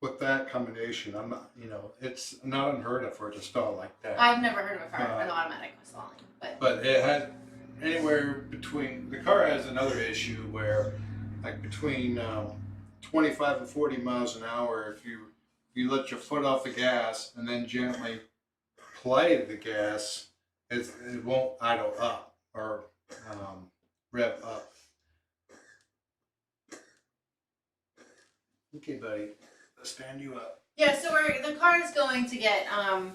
with that combination, I'm not, you know, it's not unheard of for it to stall like that. I've never heard of a car, an automatic stalling, but it had anywhere between, the car has another issue where, like, between 25 and 40 miles an hour, if you let your foot off the gas and then gently play the gas, it won't idle up or rev up. Okay, buddy, let's stand you up. Yeah, so the car is going to get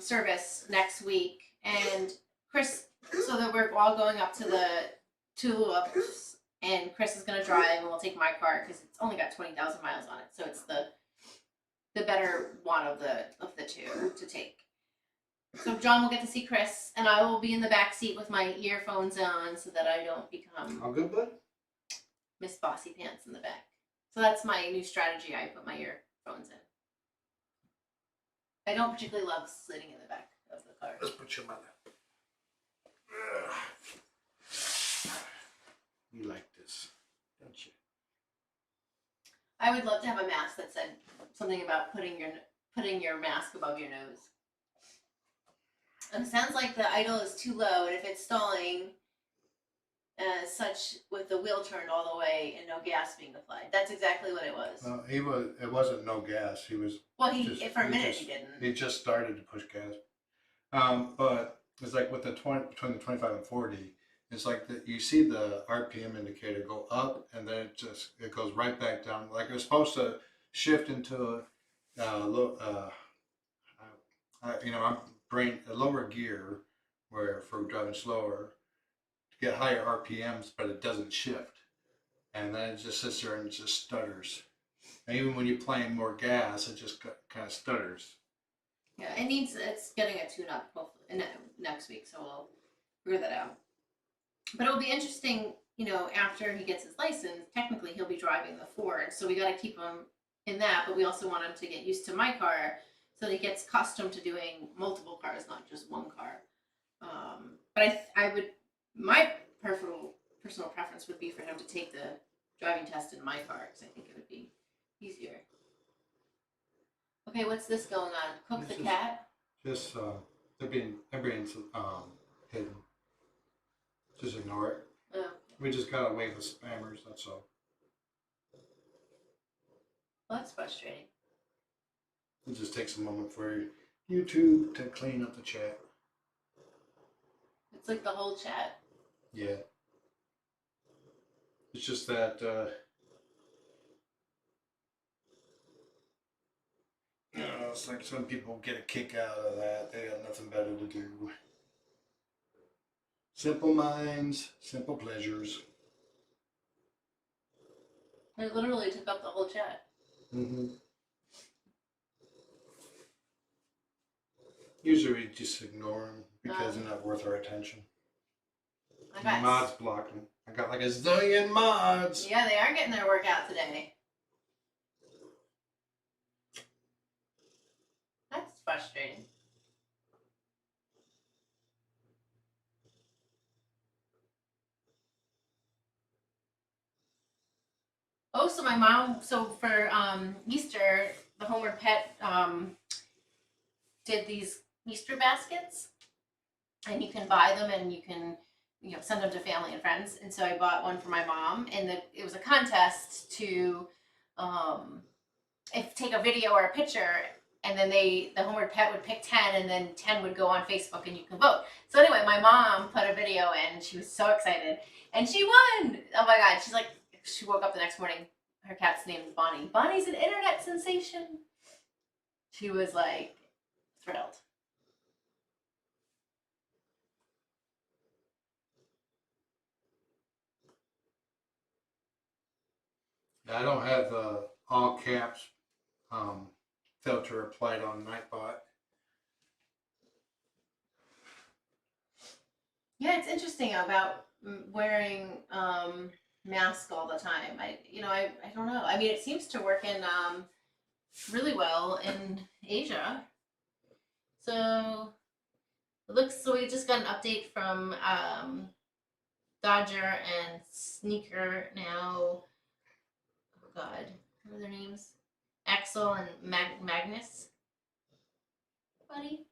service next week, and Chris, so that we're all going up to the Tulips, and Chris is going to drive, and we'll take my car, because it's only got 20,000 miles on it, so it's the better one of the two to take. So John will get to see Chris, and I will be in the back seat with my earphones on, so that I don't become All good, bud? Miss Bossy Pants in the back. So that's my new strategy. I put my earphones in. I don't particularly love sitting in the back of the car. Let's put you in my lap. I would love to have a mask that said something about putting your mask above your nose. And it sounds like the idle is too low, and if it's stalling, such with the wheel turned all the way and no gas being applied. That's exactly what it was. Well, it wasn't no gas. He was. Well, for a he minute just, he didn't. He just started to push gas. But it's like with between the 25 and 40, it's like you see the RPM indicator go up, and then it goes right back down. Like it was supposed to shift into a lower gear, where for driving slower to get higher RPMs, but it doesn't shift, and then it just sits there and it just stutters. And even when you're playing more gas, it just kind of stutters. Yeah, it's getting a tune up hopefully next week, so we'll figure that out. But it'll be interesting, after he gets his license, technically he'll be driving the Ford, so we got to keep him in that, but we also want him to get used to my car so that he gets accustomed to doing multiple cars, not just one car. But my personal preference would be for him to take the driving test in my car, because I think it would be easier. Okay, what's this going on? Cook the cat? Just they're being hidden. Just ignore it. Oh. We just got away with spammers. That's all. Well, that's frustrating. It just takes a moment for YouTube to clean up the chat. It's like the whole chat. Yeah. It's just that. It's like some people get a kick out of that. They got nothing better to do. Simple minds, simple pleasures. It literally took up the whole chat. Mm-hmm. Usually we just ignore them because they're not worth our attention. Mods block them. I got like a zillion mods. Yeah, they are getting their workout today. That's frustrating. Oh, so my mom, for Easter, the Homeward Pet did these Easter baskets, and you can buy them and you can send them to family and friends. And so I bought one for my mom, and it was a contest to take a video or a picture, and then the Homeward Pet would pick 10, and then 10 would go on Facebook and you can vote. So anyway, my mom put a video in, she was so excited, and she won. Oh my God, she woke up the next morning, her cat's name is Bonnie. Bonnie's an internet sensation. She was like thrilled. I don't have the all caps filter applied on Nightbot. Yeah, it's interesting about wearing mask all the time. I don't know. I mean, it seems to work in really well in Asia. So we just got an update from Dodger and Sneaker now. Oh God, what are their names? Axel and Magnus. Buddy.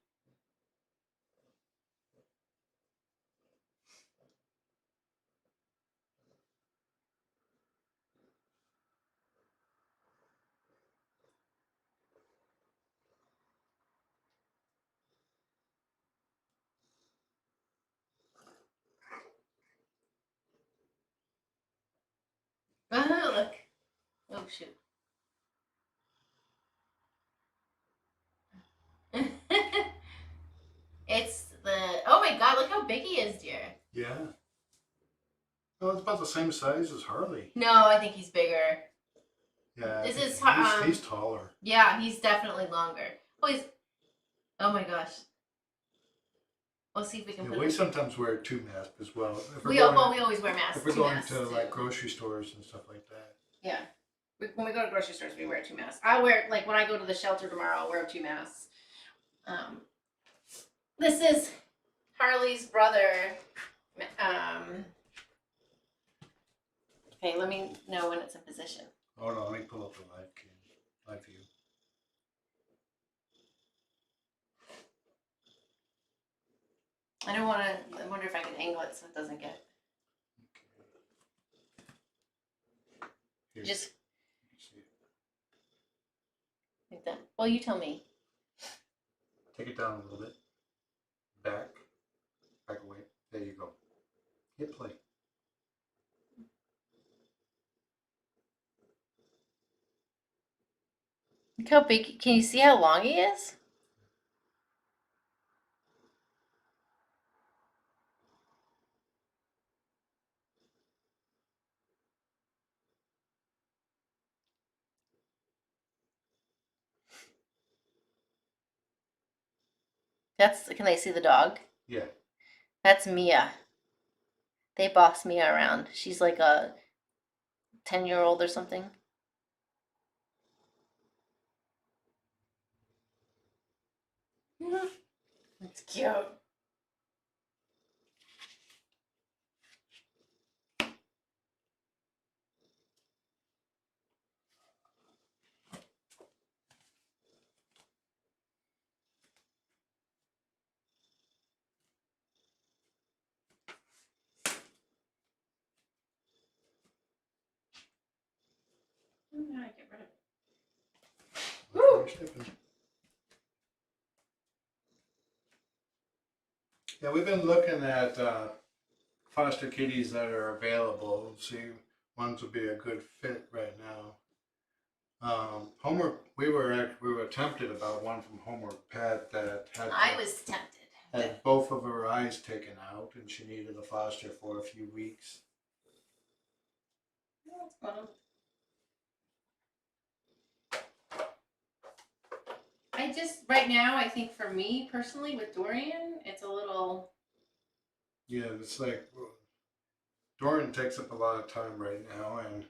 Oh, look. Oh, shoot. Oh my God, look how big he is, dear. Yeah. Oh, it's about the same size as Harley. No, I think he's bigger. Yeah. He's taller. Yeah, he's definitely longer. Oh my gosh. We'll see if we can put We sometimes wear two masks as well. We always wear masks. If we're going to like grocery stores and stuff like that. Yeah. When we go to grocery stores, we wear two masks. I wear, like, when I go to the shelter tomorrow, I'll wear two masks. This is Harley's brother. Okay, let me know when it's in position. Hold on, let me pull up the live view. I don't want to. I wonder if I can angle it so it doesn't get. Here, Just you see it. like that. Well, you tell me. Take it down a little bit. Back away. There you go. Hit play. Look how big. Can you see how long he is? That's. Can they see the dog? Yeah. That's Mia. They boss Mia around. She's like a 10-year-old or something. It's cute. Get rid of it. Woo! Yeah, we've been looking at foster kitties that are available. See, ones would be a good fit right now. We were tempted about one from Homeward Pet that I was tempted. had both of her eyes taken out, and she needed a foster for a few weeks. What's going on? I just right now, I think for me personally with Dorian, it's a little. Yeah, it's like Dorian takes up a lot of time right now, and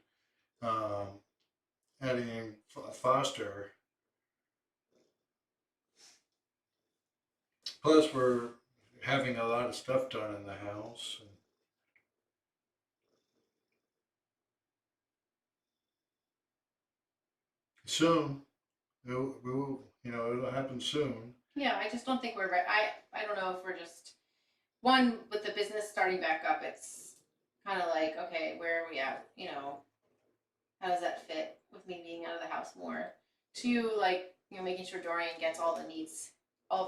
adding a foster. Plus, we're having a lot of stuff done in the house. And soon, it'll happen soon. Yeah, I just don't think we're ready. I don't know if we're just one with the business starting back up. It's kind of like, okay, where are we at? How does that fit with me being out of the house more? Two, like making sure Dorian gets all of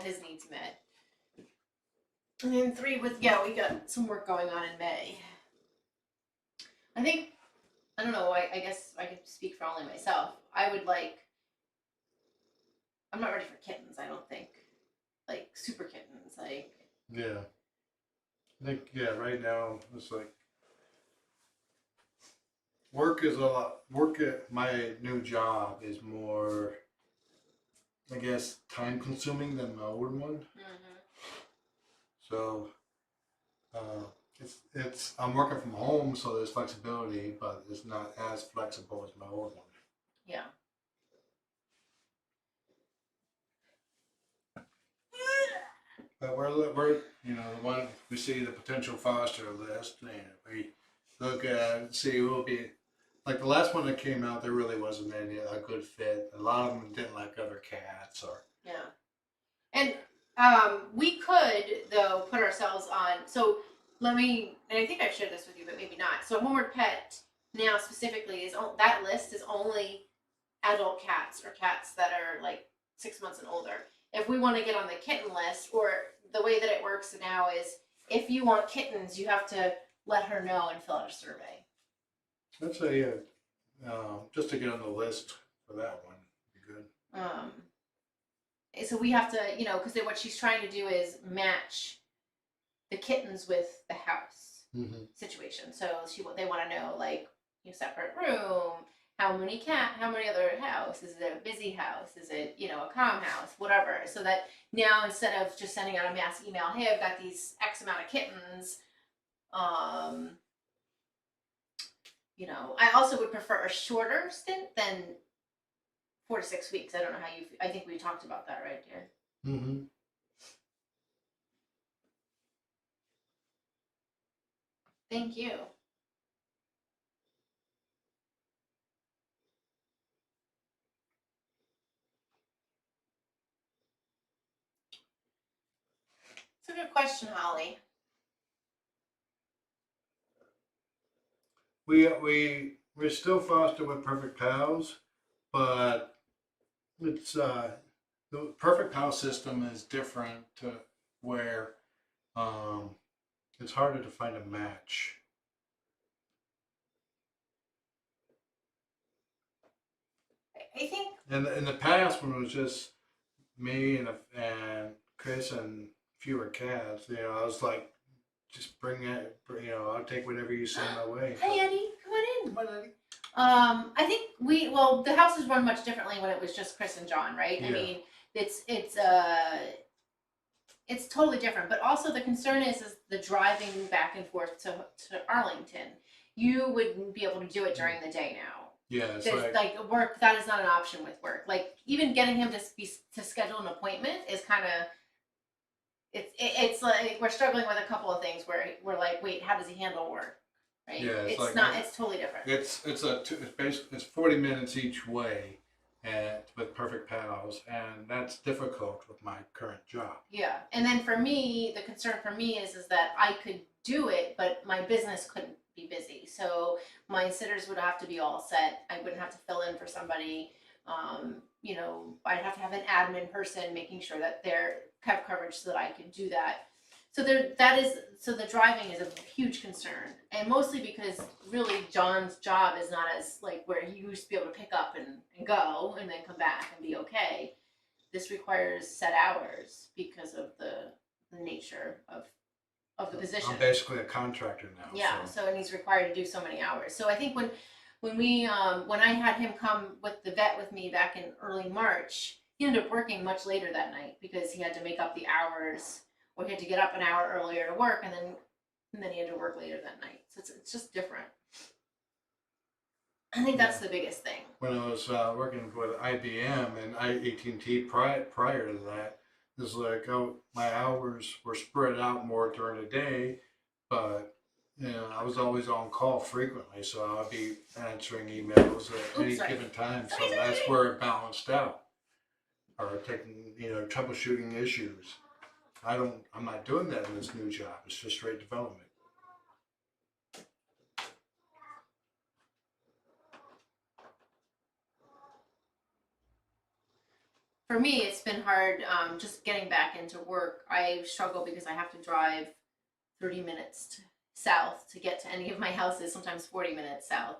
his needs met. And then three, we got some work going on in May. I think I don't know. I guess I could speak for only myself. I would like. I'm not ready for kittens. I don't think, like super kittens. Like Yeah, I think right now it's like work is a lot. Work at my new job is more, I guess, time consuming than my old one. So it's I'm working from home, so there's flexibility, but it's not as flexible as my old one. yeah. But we're the one we see the potential foster list, and we look at it, see who will be like the last one that came out. There really wasn't any a good fit. A lot of them didn't like other cats, or Yeah. And we could though put ourselves on. So let me. And I think I've shared this with you, but maybe not. So Homeward Pet now specifically that list is only adult cats or cats that are like 6 months and older. If we want to get on the kitten list, or the way that it works now is if you want kittens, you have to let her know and fill out a survey. let's say just to get on the list for that one would be good. So we have to, because what she's trying to do is match the kittens with the house situation. So they want to know like separate room, how many other house, is it a busy house, is it a calm house, whatever. So that now instead of just sending out a mass email, hey, I've got these X amount of kittens, I also would prefer a shorter stint than 4 to 6 weeks. I don't know how you. I think we talked about that, right, dear? Mm-hmm. Thank you. good question, Holly. We're still fostered with Perfect Pals, but it's the Perfect Pal system is different to where um, it's harder to find a match. I think In the past, when it was just me and Chris and fewer cats, I was like, just bring it. I'll take whatever you send my way. Hi, Eddie. Come on in. Come on, Eddie. I think the house was run much differently when it was just Chris and John, right? Yeah. I mean, it's totally different. But also the concern is the driving back and forth to Arlington. You wouldn't be able to do it during the day now. Yeah, it's There's like work, that is not an option with work. Like even getting him to schedule an appointment is kind of it's like we're struggling with a couple of things where we're like, wait, how does he handle work? Right? Yeah, it's like- not. It's totally different. it's basically it's 40 minutes each way, and with Perfect Pals, and that's difficult with my current job. Yeah, and then for me, the concern for me is that I could do it, but my business couldn't be busy. So my sitters would have to be all set. I wouldn't have to fill in for somebody. I'd have to have an admin person making sure that they're have coverage so that I could do that. So the driving is a huge concern, and mostly because really John's job is not as like where he used to be able to pick up and go and then come back and be okay. This requires set hours because of the nature of the position. I'm basically a contractor now. Yeah, so and he's required to do so many hours. So I think when I had him come with the vet with me back in early March, he ended up working much later that night because he had to make up the hours, or he had to get up an hour earlier to work, and then he had to work later that night. So it's just different. I think that's the biggest thing. When I was working with IBM and AT&T prior to that, it was like, my hours were spread out more during the day, but I was always on call frequently, so I'd be answering emails at any given time. So that's where it balanced out, or taking troubleshooting issues. I'm not doing that in this new job. It's just straight development. For me, it's been hard just getting back into work. I struggle because I have to drive 30 minutes south to get to any of my houses, sometimes 40 minutes south.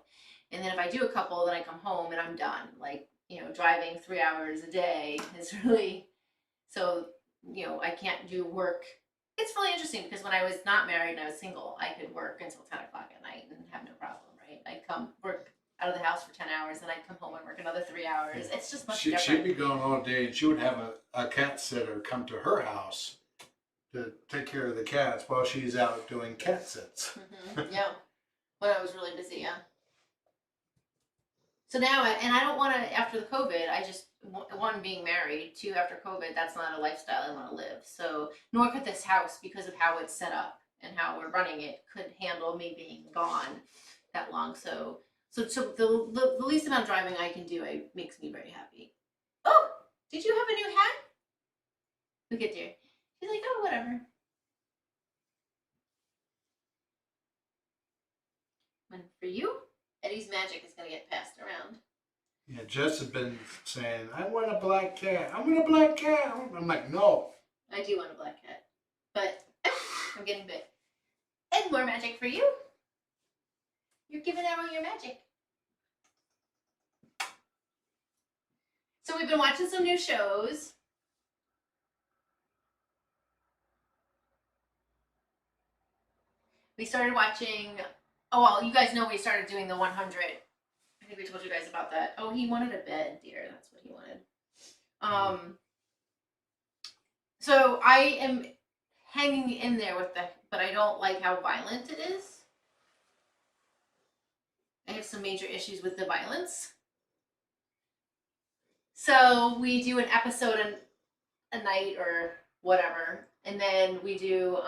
And then if I do a couple, then I come home and I'm done. Like, driving 3 hours a day is really, so, I can't do work. It's really interesting because when I was not married and I was single, I could work until 10 o'clock at night and have no problem, right? I'd come work out of the house for 10 hours, and I'd come home and work another 3 hours. It's just much different. She'd be gone all day, and she would have a cat sitter come to her house to take care of the cats while she's out doing cat sits. Mm-hmm. Yeah, when I was really busy, yeah. So now, I don't want to, after the COVID, I just, one, being married, two, after COVID, that's not a lifestyle I want to live. So, nor could this house, because of how it's set up and how we're running it, could handle me being gone that long. So the least amount of driving I can do makes me very happy. Oh, did you have a new hat? Look at you. She's like, oh, whatever. And for you, Eddie's magic is going to get passed around. Yeah, Jess has been saying, I want a black cat. I want a black cat. I'm like, no. I do want a black cat. But I'm getting bit. And more magic for you. You're giving out all your magic. So we've been watching some new shows. We started watching, you guys know we started doing the 100. I think we told you guys about that. Oh, he wanted a bed, dear. That's what he wanted. So I am hanging in there but I don't like how violent it is. I have some major issues with the violence. So we do an episode a night or whatever, and then we do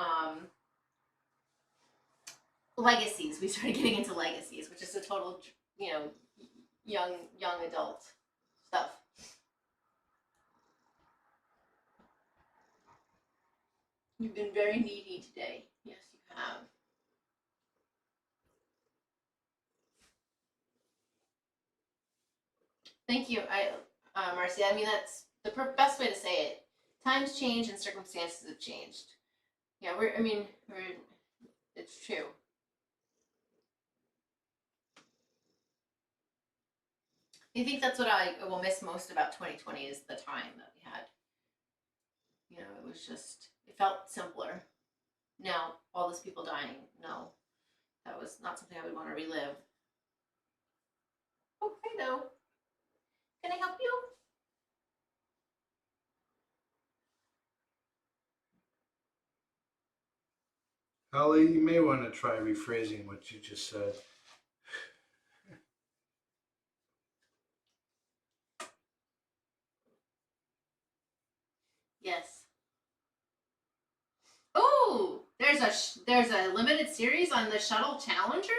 legacies. We started getting into legacies, which is a total, young adult stuff. You've been very needy today. Yes, you have. Thank you, Marcy. I mean, that's the best way to say it. Times change and circumstances have changed. Yeah, it's true. I think that's what I will miss most about 2020 is the time that we had. You know, it felt simpler. Now, all those people dying, no, that was not something I would want to relive. Oh, hello. Can I help you? Holly, you may want to try rephrasing what you just said. Yes. Oh, there's a limited series on the Shuttle Challenger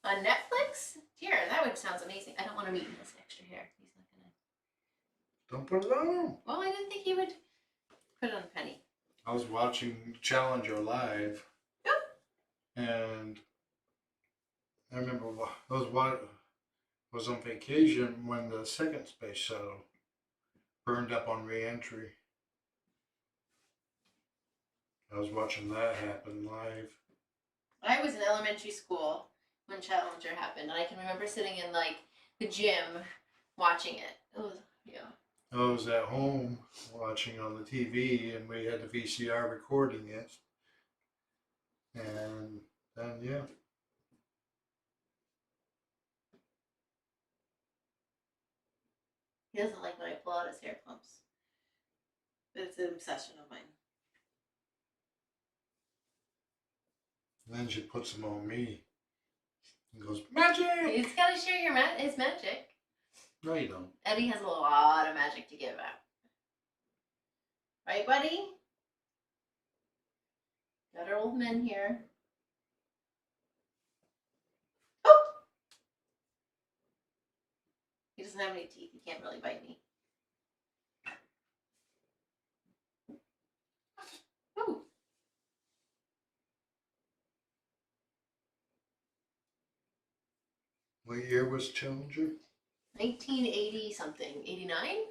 on Netflix. Here, sounds amazing. I don't want to meet this extra hair. He's not gonna. Don't put it on. Well, I didn't think he would put it on Penny. I was watching Challenger live, and I remember was on vacation when the second space shuttle burned up on re-entry. I was watching that happen live. I was in elementary school when Challenger happened, and I can remember sitting in like the gym watching it. It was I was at home watching on the TV, and we had the VCR recording it. And then, yeah. He doesn't like when I pull out his hair clumps. But it's an obsession of mine. And then she puts them on me. And goes, magic! He's got to share his magic. No, you don't. Eddie has a lot of magic to give out. Right, buddy? Got our old men here. Oh! He doesn't have any teeth. He can't really bite me. Oh! What year was Challenger? 1980 something. 89?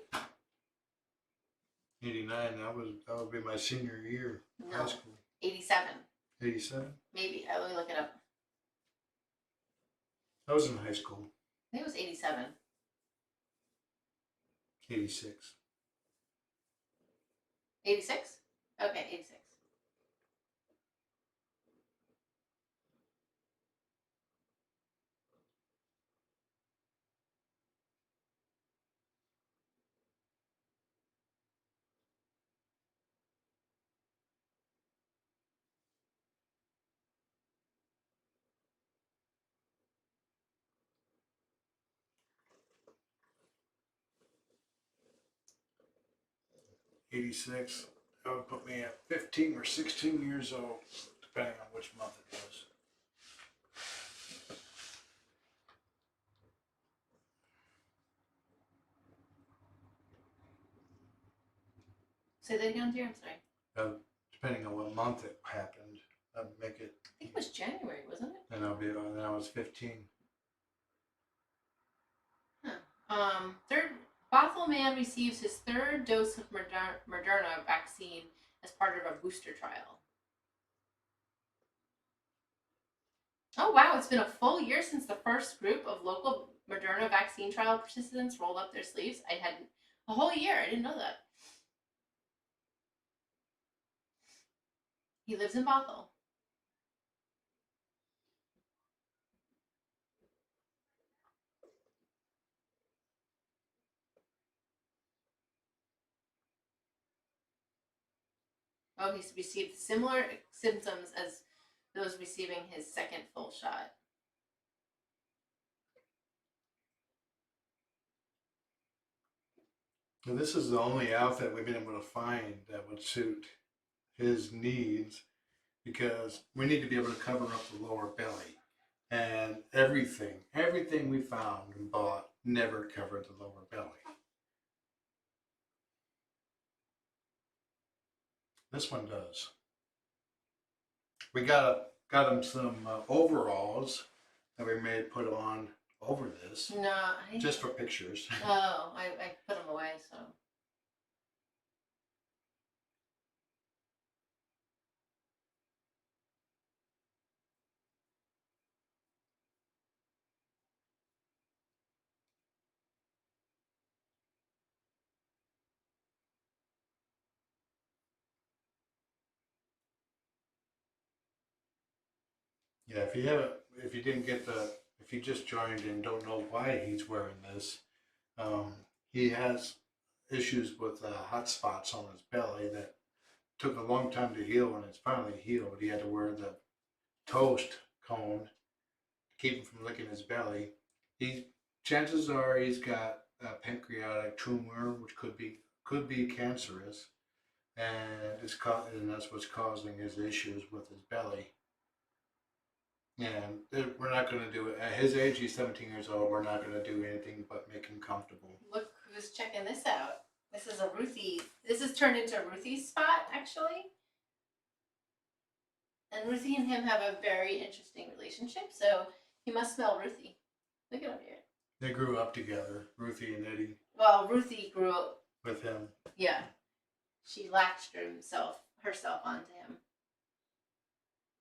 89. That would be my senior year of high school. 87. 87? Maybe. Let me look it up. I was in high school. I think it was 87. 86. 86? Okay, 86. '86. That would put me at 15 or 16 years old, depending on which month it was. Say that again, dear. I'm sorry. Depending on what month it happened, that'd make it. I think it was January, wasn't it? And then I was 15. Bothell man receives his third dose of Moderna vaccine as part of a booster trial. Oh wow, it's been a full year since the first group of local Moderna vaccine trial participants rolled up their sleeves. I had a whole year. I didn't know that. He lives in Bothell. Oh, he's received similar symptoms as those receiving his second full shot. And this is the only outfit we've been able to find that would suit his needs, because we need to be able to cover up the lower belly. And everything we found and bought never covered the lower belly. This one does. We got him some overalls that we made put on over this, No, just for pictures. Oh, I put them away, so. Yeah, if you didn't get if you just joined and don't know why he's wearing this, um, he has issues with hot spots on his belly that took a long time to heal. When it's finally healed, he had to wear the toast cone to keep him from licking his belly. He chances are he's got a pancreatic tumor, which could be cancerous, and and that's what's causing his issues with his belly. And we're not going to do it at his age. He's 17 years old. We're not going to do anything but make him comfortable. Look who's checking this out. This is a Ruthie. This has turned into Ruthie's spot, actually. And Ruthie and him have a very interesting relationship, so he must smell Ruthie. Look at him here. They grew up together, Ruthie and Eddie. Well, Ruthie grew up with him. Yeah. She latched herself onto him.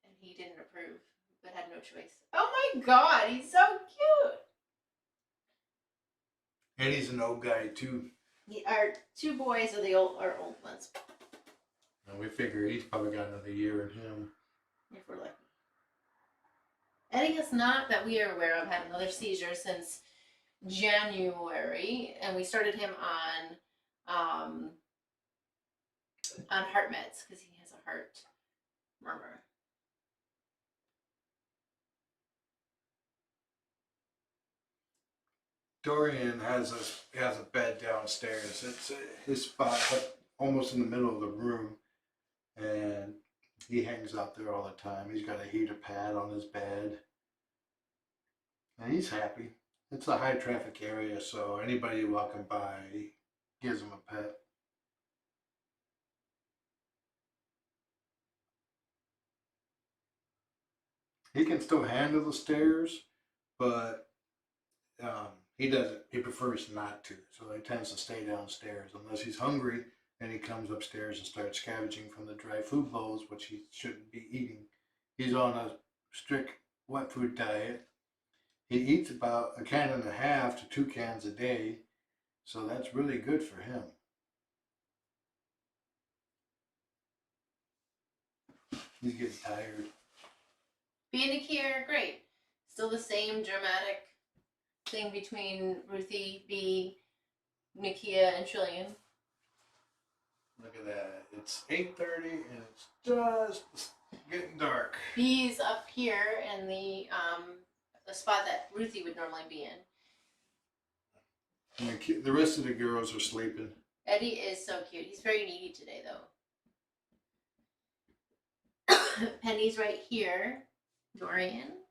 And he didn't approve, but had no choice. Oh my god, he's so cute! Eddie's an old guy too. Our two boys are old ones. And we figure he's probably got another year in him. If we're lucky. Eddie has not, that we are aware of, had another seizure since January, and we started him on heart meds because he has a heart murmur. Dorian has a bed downstairs. It's his spot, like almost in the middle of the room, and he hangs out there all the time. He's got a heater pad on his bed, and he's happy. It's a high traffic area, so anybody walking by gives him a pet. He can still handle the stairs, but he doesn't. He prefers not to, so he tends to stay downstairs unless he's hungry. Then he comes upstairs and starts scavenging from the dry food bowls, which he shouldn't be eating. He's on a strict wet food diet. He eats about a can and a half to 2 cans a day, so that's really good for him. He's getting tired. B and Nikki are great. Still the same dramatic thing between Ruthie, B, Nikia, and Trillian. Look at that. It's 8:30 and it's just getting dark. B's up here in the spot that Ruthie would normally be in. And the rest of the girls are sleeping. Eddie is so cute. He's very needy today, though. Penny's right here. Dorian.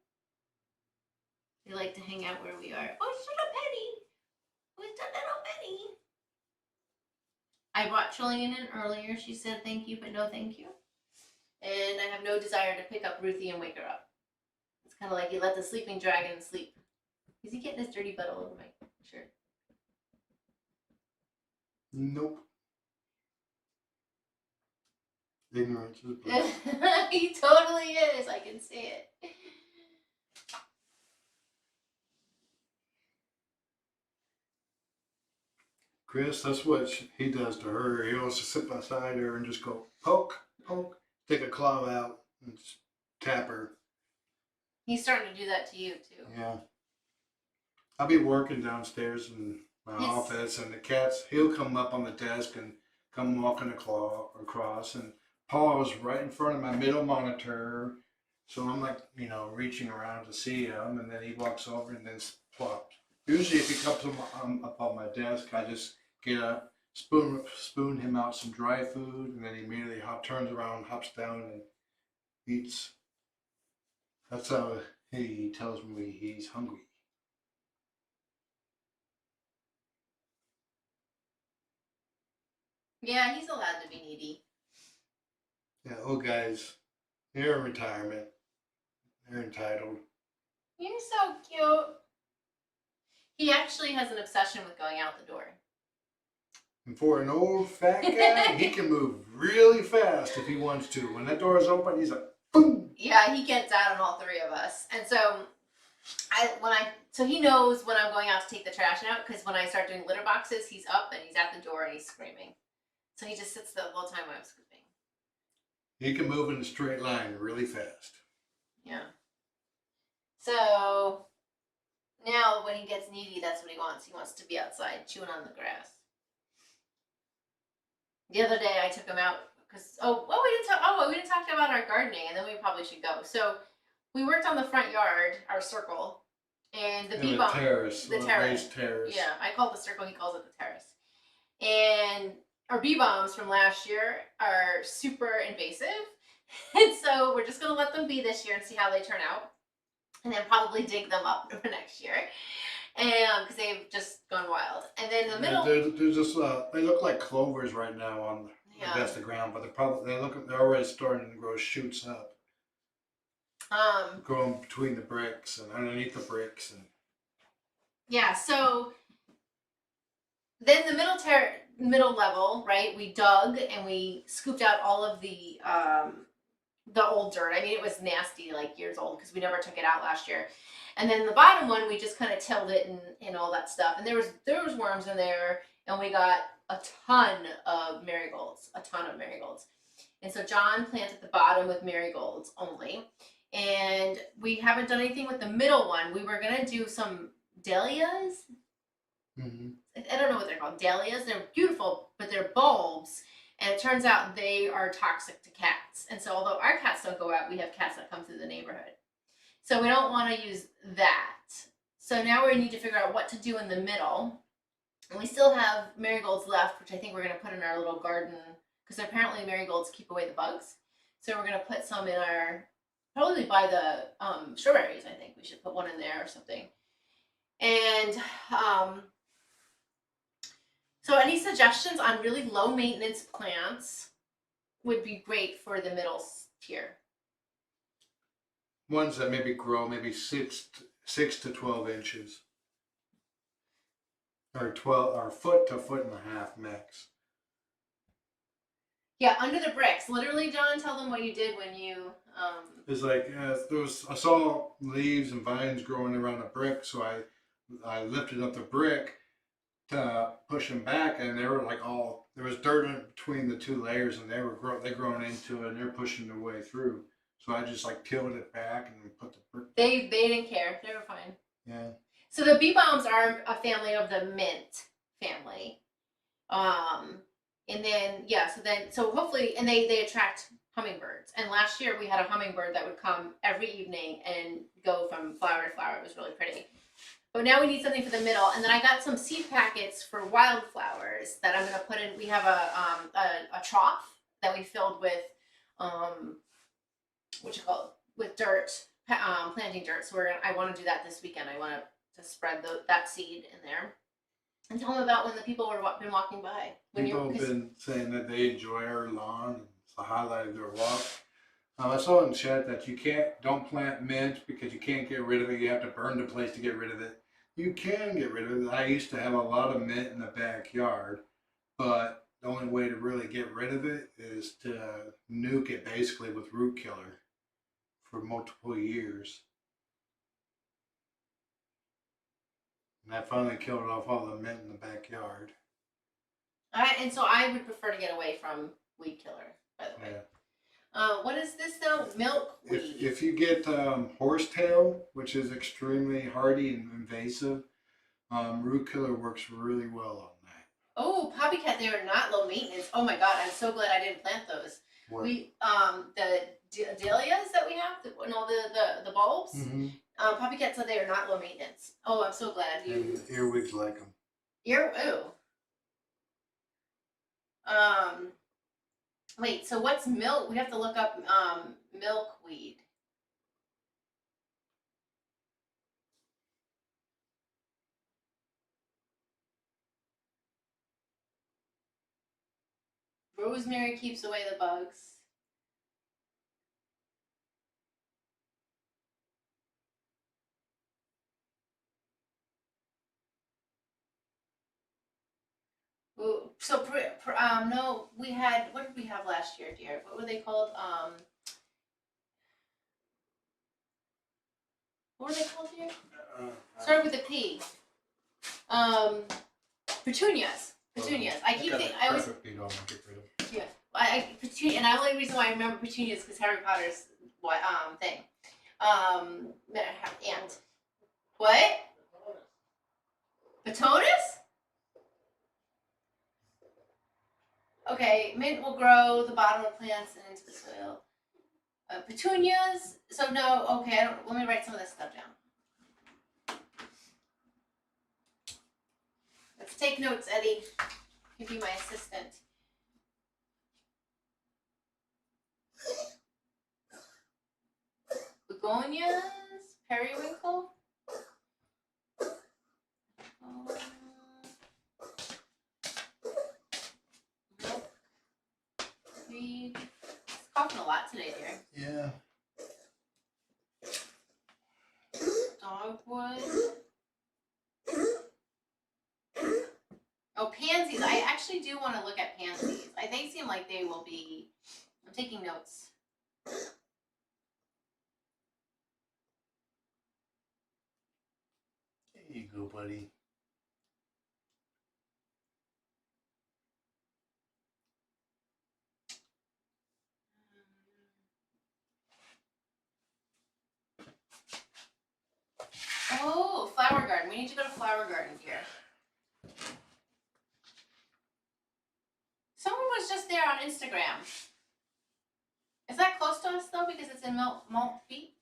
They like to hang out where we are. Oh, shut up, Penny. Who's that little Penny? I brought Trillian in earlier. She said thank you, but no thank you. And I have no desire to pick up Ruthie and wake her up. It's kind of like you let the sleeping dragon sleep. Is he getting his dirty butt all over my shirt? Nope. Ignorance is bliss. He totally is. I can see it. Chris, that's what he does to her. He wants to sit beside her and just go poke, poke, take a claw out and just tap her. He's starting to do that to you too. Yeah. I'll be working downstairs in my office, and the cats, he'll come up on the desk and come walking across, and Paul's right in front of my middle monitor. So I'm like, reaching around to see him, and then he walks over and then plops. Usually if he comes up on my desk, I just get up, spoon him out some dry food, and then he immediately turns around, hops down, and eats. That's how he tells me he's hungry. Yeah, he's allowed to be needy. Yeah, old guys, They're in retirement. They're entitled. You're so cute. He actually has an obsession with going out the door. And for an old fat guy, he can move really fast if he wants to. When that door is open, he's like, boom. Yeah, he gets out on all three of us. And so so he knows when I'm going out to take the trash out, because when I start doing litter boxes, he's up and he's at the door and he's screaming. So he just sits the whole time when I'm scooping. He can move in a straight line really fast. Yeah. So now when he gets needy, that's what he wants. He wants to be outside chewing on the grass. The other day I took him out because we didn't talk about our gardening, and then we probably should go. So we worked on the front yard, our circle, and the bee balm. The terrace. Yeah, I call it the circle. He calls it the terrace. And our bee bombs from last year are super invasive, and so we're just gonna let them be this year and see how they turn out, and then probably dig them up for next year, and because they've just gone wild. And then in the middle, they're just they look like clovers right now on the best of ground, but they're already starting to grow shoots up. Growing between the bricks and underneath the bricks and. Yeah, so then the middle level, right? We dug and we scooped out all of the old dirt. I mean, it was nasty, like years old, because we never took it out last year. And then the bottom one, we just kind of tilled it and all that stuff. And there was worms in there, and we got a ton of marigolds. And so John planted the bottom with marigolds only. And we haven't done anything with the middle one. We were gonna do some dahlias. Mm-hmm. I don't know what they're called. Dahlias. They're beautiful, but they're bulbs. And it turns out they are toxic to cats. And so although our cats don't go out, we have cats that come through the neighborhood. So we don't want to use that. So now we need to figure out what to do in the middle. And we still have marigolds left, which I think we're going to put in our little garden, because apparently marigolds keep away the bugs. So we're going to put some in probably by the strawberries. I think we should put one in there or something. And so any suggestions on really low maintenance plants would be great for the middle tier. Ones that maybe grow maybe 6 to 12 inches. Or foot to foot and a half max. Yeah, under the bricks. Literally, John, tell them what you did when you It's like I saw leaves and vines growing around a brick, so I lifted up the brick to push them back, and they were like there was dirt in between the two layers, and they growing into it, and they're pushing their way through. So I just like tilted it back and put the brick. They didn't care. They were fine. Yeah. So the bee bombs are a family of the mint family. And then so hopefully, and they attract hummingbirds. And last year we had a hummingbird that would come every evening and go from flower to flower. It was really pretty. But now we need something for the middle. And then I got some seed packets for wildflowers that I'm going to put in. We have a trough that we filled with with dirt, planting dirt. So I want to do that this weekend. I want to spread that seed in there. And tell them about when the people been walking by. People have been saying that they enjoy our lawn. It's the highlight of their walk. I saw in the chat that don't plant mint because you can't get rid of it. You have to burn the place to get rid of it. You can get rid of it. I used to have a lot of mint in the backyard, but the only way to really get rid of it is to nuke it basically with root killer for multiple years. And I finally killed off all the mint in the backyard. And so I would prefer to get away from weed killer, by the way. Yeah. What is this though? Milkweed. If you get horsetail, which is extremely hardy and invasive, root killer works really well on that. Oh, poppycat, they are not low maintenance. Oh my god, I'm so glad I didn't plant those. What? We the dahlias that we have, the bulbs. Mm-hmm. Poppycat said they are not low maintenance. Oh, I'm so glad you. And earwigs like them. Wait. So what's milk? We have to look up milkweed. Rosemary keeps away the bugs. No, we had, what did we have last year, dear? What were they called? What were they called, dear? Started with a P. Petunias. Petunias. I keep thinking, I always, yeah. Petunia, and the only reason why I remember petunias is because Harry Potter's thing. Ant. What? Petonus? Okay, mint will grow the bottom of plants and into the soil. Petunias. So no. Okay, let me write some of this stuff down. Let's take notes, Eddie. You be my assistant. Begonias, periwinkle. Reed. It's coughing a lot today, dear. Yeah. Dogwood. Oh, pansies. I actually do want to look at pansies. They seem like they will be. I'm taking notes. There you go, buddy. Oh, flower garden. We need to go to flower garden here. Someone was just there on Instagram. Is that close to us though? Because it's in Maltby.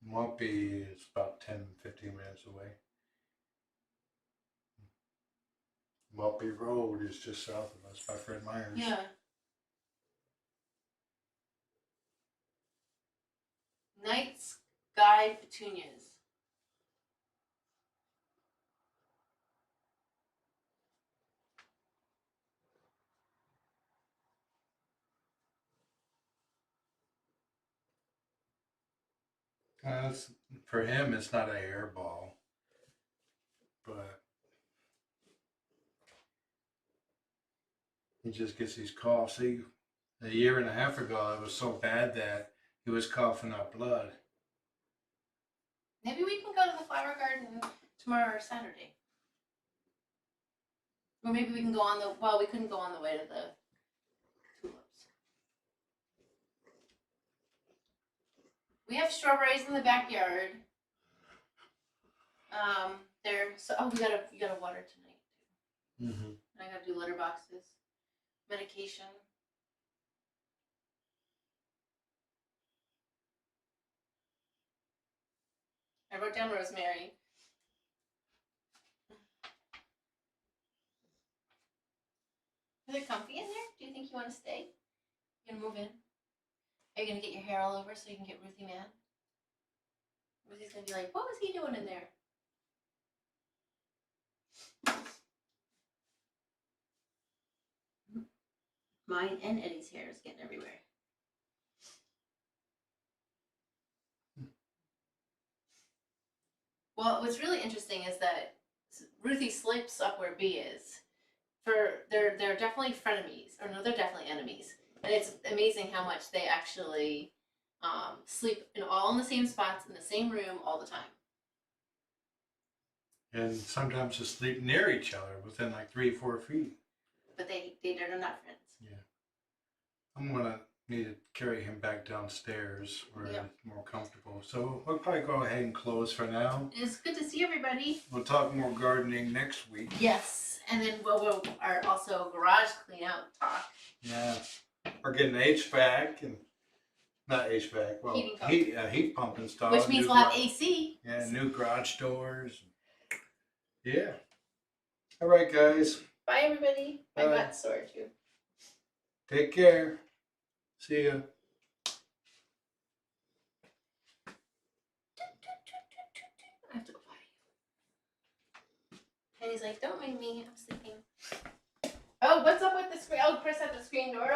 Maltby is about 10, 15 minutes away. Maltby Road is just south of us by Fred Meyer's. Yeah. Night sky petunias. For him, it's not a hairball, but he just gets these coughs. See, a year and a half ago, it was so bad that he was coughing up blood. Maybe we can go to the flower garden tomorrow or Saturday. Or maybe we can go on the, well, we couldn't go on the way to the tulips. We have strawberries in the backyard. You gotta water tonight. Mm-hmm. I gotta do litter boxes. Medication. I wrote down rosemary. Is it comfy in there? Do you think you want to stay? You gonna move in? Are you gonna get your hair all over so you can get Ruthie mad? Ruthie's gonna be like, what was he doing in there? Mine and Eddie's hair is getting everywhere. Well, what's really interesting is that Ruthie sleeps up where B is. They're definitely frenemies, or no, they're definitely enemies. And it's amazing how much they actually sleep all in the same spots in the same room all the time. And sometimes just sleep near each other within like 3 or 4 feet. But they're not friends. Yeah. I'm gonna need to carry him back downstairs where it's more comfortable. So we'll probably go ahead and close for now. It's good to see everybody. We'll talk more gardening next week. Yes, and then we'll our also garage clean out talk. Yeah, we're getting HVAC and not HVAC. Well, heat pump installed. Which means we'll have AC. Yeah, new garage doors. Yeah. All right, guys. Bye, everybody. My butt's sore too. Take care. See ya. I have to go potty. And he's like, don't mind me. I'm sleeping. Oh, what's up with the screen? Oh, Chris had the screen door